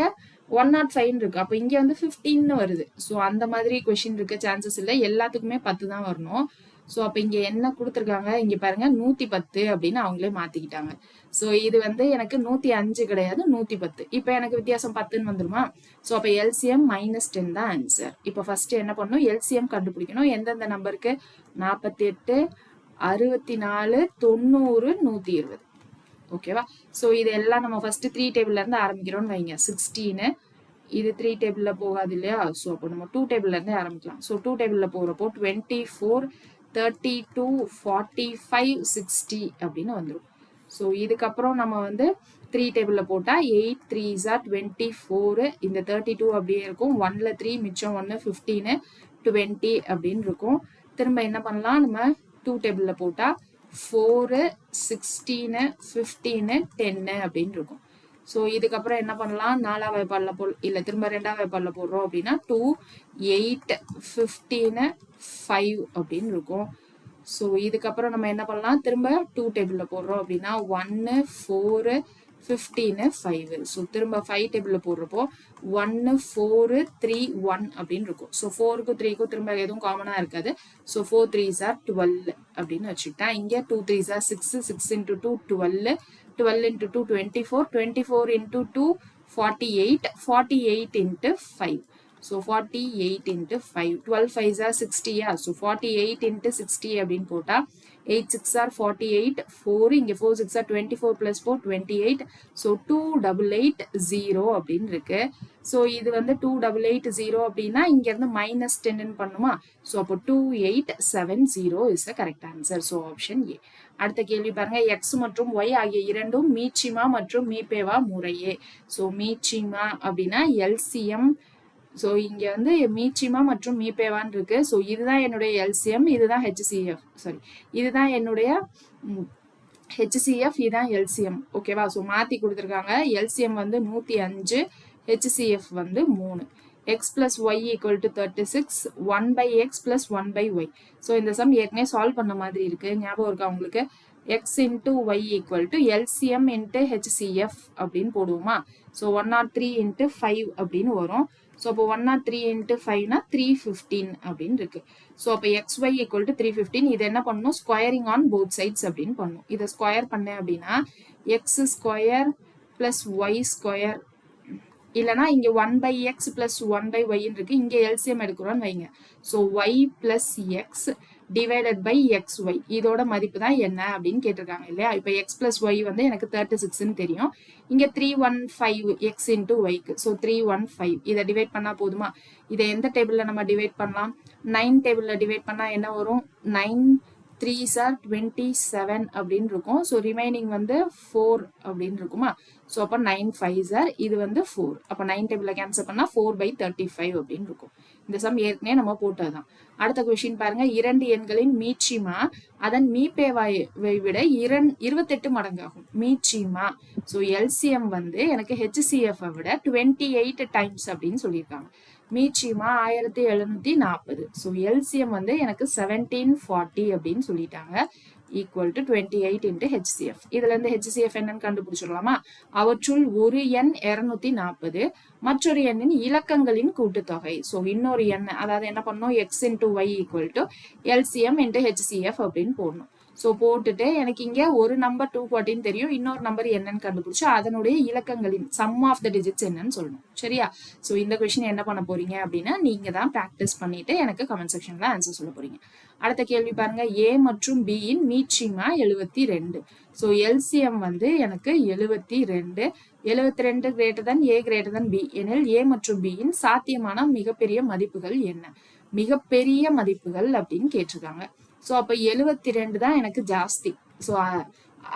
105 இருக்கு. அப்ப இங்க வந்து 15 வருது. ஸோ அந்த மாதிரி கொஸ்டின் இருக்க சான்சஸ் இல்லை, எல்லாத்துக்குமே 10 தான் வரணும். ஸோ அப்ப இங்க என்ன கொடுத்துருக்காங்க, இங்க பாருங்க 110 அப்படின்னு அவங்களே மாத்திக்கிட்டாங்க. ஸோ இது வந்து எனக்கு 105 கிடையாது 110. இப்ப எனக்கு வித்தியாசம் 10ன்னு வந்துருமா. ஸோ அப்ப எல்சிஎம் -10 தான் ஆன்சர். இப்ப ஃபர்ஸ்ட் என்ன பண்ணணும், எல்சிஎம் கண்டுபிடிக்கணும். எந்தெந்த நம்பருக்கு 48 64, 90, 120. ஓகேவா? ஸோ இது எல்லாம் நம்ம ஃபர்ஸ்ட் 3 டேபிள்ல இருந்து ஆரம்பிக்கிறோம்னு வைங்க. 16 இது 3 டேபிள்ல போகாது இல்லையா? ஸோ அப்போ நம்ம 2 டேபிள்ல இருந்தே ஆரம்பிக்கலாம். ஸோ 2 டேபிள்ல போகிறப்போ 24, 32, 45, 60 அப்படின்னு வந்துடும். ஸோ இதுக்கப்புறம் நம்ம வந்து 3 டேபிள்ல போட்டா 8 3s are 24, இந்த 32 அப்படியே இருக்கும். 1ல 3 மிச்சம் 1 15, 20 அப்படின்னு இருக்கும். திரும்ப என்ன பண்ணலாம், நம்ம 2 டேபிள்ல போட்டா 4, 16, 15, 10 அப்படின்னு இருக்கும். ஸோ இதுக்கப்புறம் என்ன பண்ணலாம், 4ஆம் வாய்ப்பாடில் இல்லை திரும்ப 2ஆம் வாய்ப்பாடில் போடுறோம் அப்படின்னா 2, 8, 15, 5 அப்படின்னு இருக்கும். ஸோ இதுக்கப்புறம் நம்ம என்ன பண்ணலாம், திரும்ப 2 டேபிளில் போடுறோம் அப்படின்னா 1, 4, 15, 5. ஸோ திரும்ப 5 டேபிளில் போடுறப்போ 1, 4, 3, 1 அப்படின்னு இருக்கும். ஸோ 4க்கும் 3க்கும் திரும்ப எதுவும் காமனாக இருக்காது. ஸோ 4 3s are 12 அப்படின்னு வச்சுக்கிட்டா, இங்கே 2 3s are 6, 6 into 2 12, 12 into 2 24, 24 into 2 48, 48 into 5. So 48 into 5, 12 5s are 60. So 48 into 60 அப்படின்னு போட்டா 8 6 are 48, 4 இங்க 4 6 are 24 plus 4 28. So 2880 அப்படின்னு இருக்கு. ஸோ இது வந்து 2880 அப்படின்னா இங்க இருந்து -10 பண்ணுமா? ஸோ அப்போ 2870 is the correct answer. So option A. அடுத்த கேள்வி பாருங்க, எக்ஸ் மற்றும் ஒய் ஆகிய இரண்டும் மீச்சிமா மற்றும் மீபேவா முறையே. ஸோ மீச்சிமா அப்படின்னா எல்சிஎம். ஸோ இங்க வந்து மீச்சிமா மற்றும் மீபேவான் இருக்கு. ஸோ இதுதான் என்னுடைய எல்சிஎம், இதுதான் ஹெச்சிஎஃப், சாரி இதுதான் என்னுடைய ஹெச்சிஎஃப், இதுதான் எல்சிஎம். ஓகேவா? ஸோ மாத்தி கொடுத்துருக்காங்க. எல்சிஎம் வந்து 105, ஹெச்சிஎஃப் வந்து 3. X plus Y equal to 36, 1/x plus 1/y. So இந்த சம் ஏற்கனவே சால்வ் பண்ண மாதிரி இருக்கு, ஞாபகம் இருக்கா உங்களுக்கு? x into y equal to LCM into HCF அப்படின்னு போடுவோமா? ஸோ 103 into 5 அப்படின்னு வரும். ஸோ அப்போ 103 into 5னா 315 அப்படின்னு இருக்கு. ஸோ அப்போ xy equal to 315. இது என்ன பண்ணணும், ஸ்கொயரிங் ஆன் போத் சைட்ஸ் அப்படின்னு பண்ணணும். இதை ஸ்கொயர் பண்ணேன் அப்படின்னா x square plus y square, இல்லைனா இங்க 1/x பிளஸ் 1/y இருக்கு. இங்க எல்சிஎம் எடுக்கிறோம்னு வைங்க. So y plus x divided by xy, இதோட மதிப்பு தான் என்ன அப்படின்னு கேட்டிருக்காங்க இல்லையா? இப்போ x பிளஸ் ஒய் வந்து எனக்கு 36ன்னு தெரியும். இங்க 315 x இன்டூ ஒய்க்கு, ஸோ 315. இதை டிவைட் பண்ணா போதுமா? இதை எந்த டேபிள்ல நம்ம டிவைட் பண்ணலாம்? 9 டேபிள்ல டிவைட் பண்ணா என்ன வரும்? 9 3s are 27 அப்படின்னு இருக்கும். ஸோ ரிமைனிங் வந்து 4 அப்படின்னு இருக்குமா? ஸோ அப்போ 9 5s are, இது வந்து 4. அப்போ 9 டேபிள்ல கேன்சல் பண்ணா 4/35 அப்படின்னு இருக்கும். இந்த சம் ஏற்கனவே நம்ம போட்டதுதான். அடுத்த கொஸ்டின் பாருங்க, இரண்டு எண்களின் மீச்சிமா அதன் மீபேவாயை விட 28 மடங்காகும். மீச்சிமா, ஸோ எல்சிஎம் வந்து எனக்கு ஹெச்சிஎஃப் விட 28 டைம்ஸ் அப்படின்னு சொல்லியிருக்காங்க. மீச்சிமா 1740. ஸோ எல்சிஎம் வந்து எனக்கு 1740 அப்படின்னு சொல்லிட்டாங்க. Equal to 28 into HCF. இதுல இருந்து HCF என்னன்னு கண்டுபிடிச்சிடலாமா? அவற்றுள் ஒரு எண் 240, மற்றொரு எண்ணின் இலக்கங்களின் கூட்டுத்தொகை. ஸோ இன்னொரு எண், அதாவது என்ன பண்ணணும், x into y equal to LCM into HCF அப்படின்னு போடணும். ஸோ போட்டுட்டு எனக்கு இங்க ஒரு நம்பர் 240 தெரியும், இன்னொரு நம்பர் என்னன்னு கண்டுபிடிச்சு அதனுடைய இலக்கங்களின் சம் ஆஃப் த டிஜிட்ஸ் என்னன்னு சொல்லணும். சரியா? ஸோ இந்த கொஸ்டின் என்ன பண்ண போறீங்க அப்படின்னா நீங்க தான் ப்ராக்டிஸ் பண்ணிட்டு எனக்கு கமெண்ட் செக்ஷன்ல ஆன்சர் சொல்ல போறீங்க. அடுத்த கேள்வி பாருங்க, ஏ மற்றும் பி இன் மீச்சிமா 72. ஸோ எல்சிஎம் வந்து எனக்கு 72. 72 greater than A greater than B எனில் ஏ மற்றும் பி இன் சாத்தியமான மிகப்பெரிய மதிப்புகள் என்ன? மிகப்பெரிய மதிப்புகள் அப்படின்னு கேட்டிருக்காங்க. ஸோ அப்போ 72 தான் எனக்கு ஜாஸ்தி. ஸோ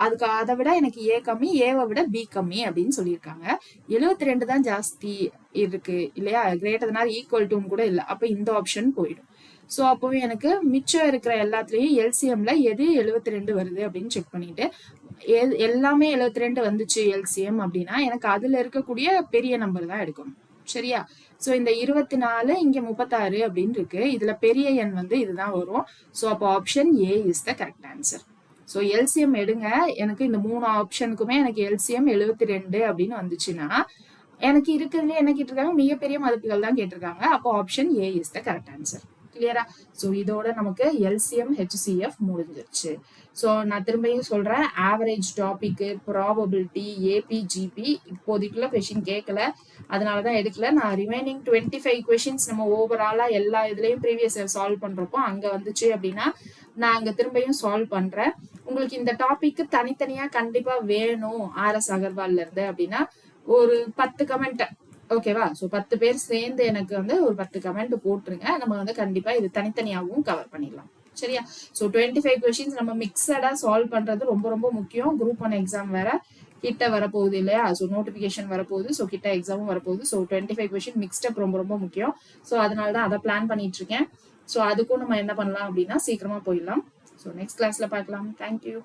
அதுக்கு அதை விட எனக்கு ஏ கம்மி, ஏவை விட பி கம்மி அப்படின்னு சொல்லியிருக்காங்க. 72 தான் ஜாஸ்தி இருக்கு இல்லையா? கிரேட்டர் தன் ஆர் ஈக்குவல் டுன்னு கூட இல்லை. அப்போ இந்த ஆப்ஷன் போயிடும். ஸோ அப்போ எனக்கு மிச்சம் இருக்கிற எல்லாத்துலேயும் எல்சிஎம்ல எது 72 வருது அப்படின்னு செக் பண்ணிட்டு எல்லாமே 72 வந்துச்சு எல்சிஎம் அப்படின்னா எனக்கு அதுல இருக்கக்கூடிய பெரிய நம்பர் தான் எடுக்கணும். சரியா? ஸோ இந்த 24 இங்க 36 அப்படின்னு இருக்கு. இதுல பெரிய எண் வந்து இதுதான் வரும். ஸோ அப்போ option A is the correct answer. So LCM எடுங்க. எனக்கு இந்த 3 ஆப்ஷனுக்குமே எனக்கு எல்சிஎம் 72 அப்படின்னு வந்துச்சுன்னா எனக்கு இருக்கிறதுல என்ன கேட்டிருக்காங்க, மிகப்பெரிய மதிப்புகள் தான் கேட்டிருக்காங்க. அப்போ option A is the correct answer. கிளியரா? ஸோ இதோட நமக்கு எல்சிஎம் ஹெச்சிஎஃப் முடிஞ்சிருச்சு. ஸோ நான் திரும்பியும் சொல்றேன், average topic, probability, AP GP இப்போதைக்குள்ள கொஸ்டின் கேட்கல, அதனாலதான் எடுக்கல. நான் ரிமைனிங் 25 கொஸ்டின்ஸ் நம்ம ஓவராலா எல்லா இதுலயும் ப்ரீவியஸ் சால்வ் பண்றப்போ அங்க வந்துச்சு அப்படின்னா நான் அங்க திரும்பியும் சால்வ் பண்றேன். உங்களுக்கு இந்த டாபிக் தனித்தனியா கண்டிப்பா வேணும் RS அகர்வால்ல இருந்து அப்படின்னா ஒரு 10 கமெண்ட், ஓகேவா? ஸோ 10 பேர் சேர்ந்து எனக்கு வந்து ஒரு 10 கமெண்ட் போட்டுருங்க. நம்ம வந்து கண்டிப்பா இது தனித்தனியாகவும் கவர் பண்ணிடலாம். சரியா? ஸோ 25 கொஸ்டின்ஸ் நம்ம மிக்சடா சால்வ் பண்றது ரொம்ப ரொம்ப முக்கியம். குரூப் 1 எக்ஸாம் வேற கிட்ட வரப்போகுது இல்லையா? ஸோ நோட்டிபிகேஷன் வரப்போகுது. ஸோ கிட்ட எக்ஸாமும் வரப்போகுது. ஸோ 25 கொஸ்டின் மிக்ஸ்டப் ரொம்ப ரொம்ப முக்கியம். ஸோ அதனால தான் அதை பிளான் பண்ணிட்டு இருக்கேன். ஸோ அதுக்கும் நம்ம என்ன பண்ணலாம் அப்படின்னா சீக்கிரமா போயிடலாம். ஸோ நெக்ஸ்ட் கிளாஸ்ல பார்க்கலாம். தேங்க்யூ.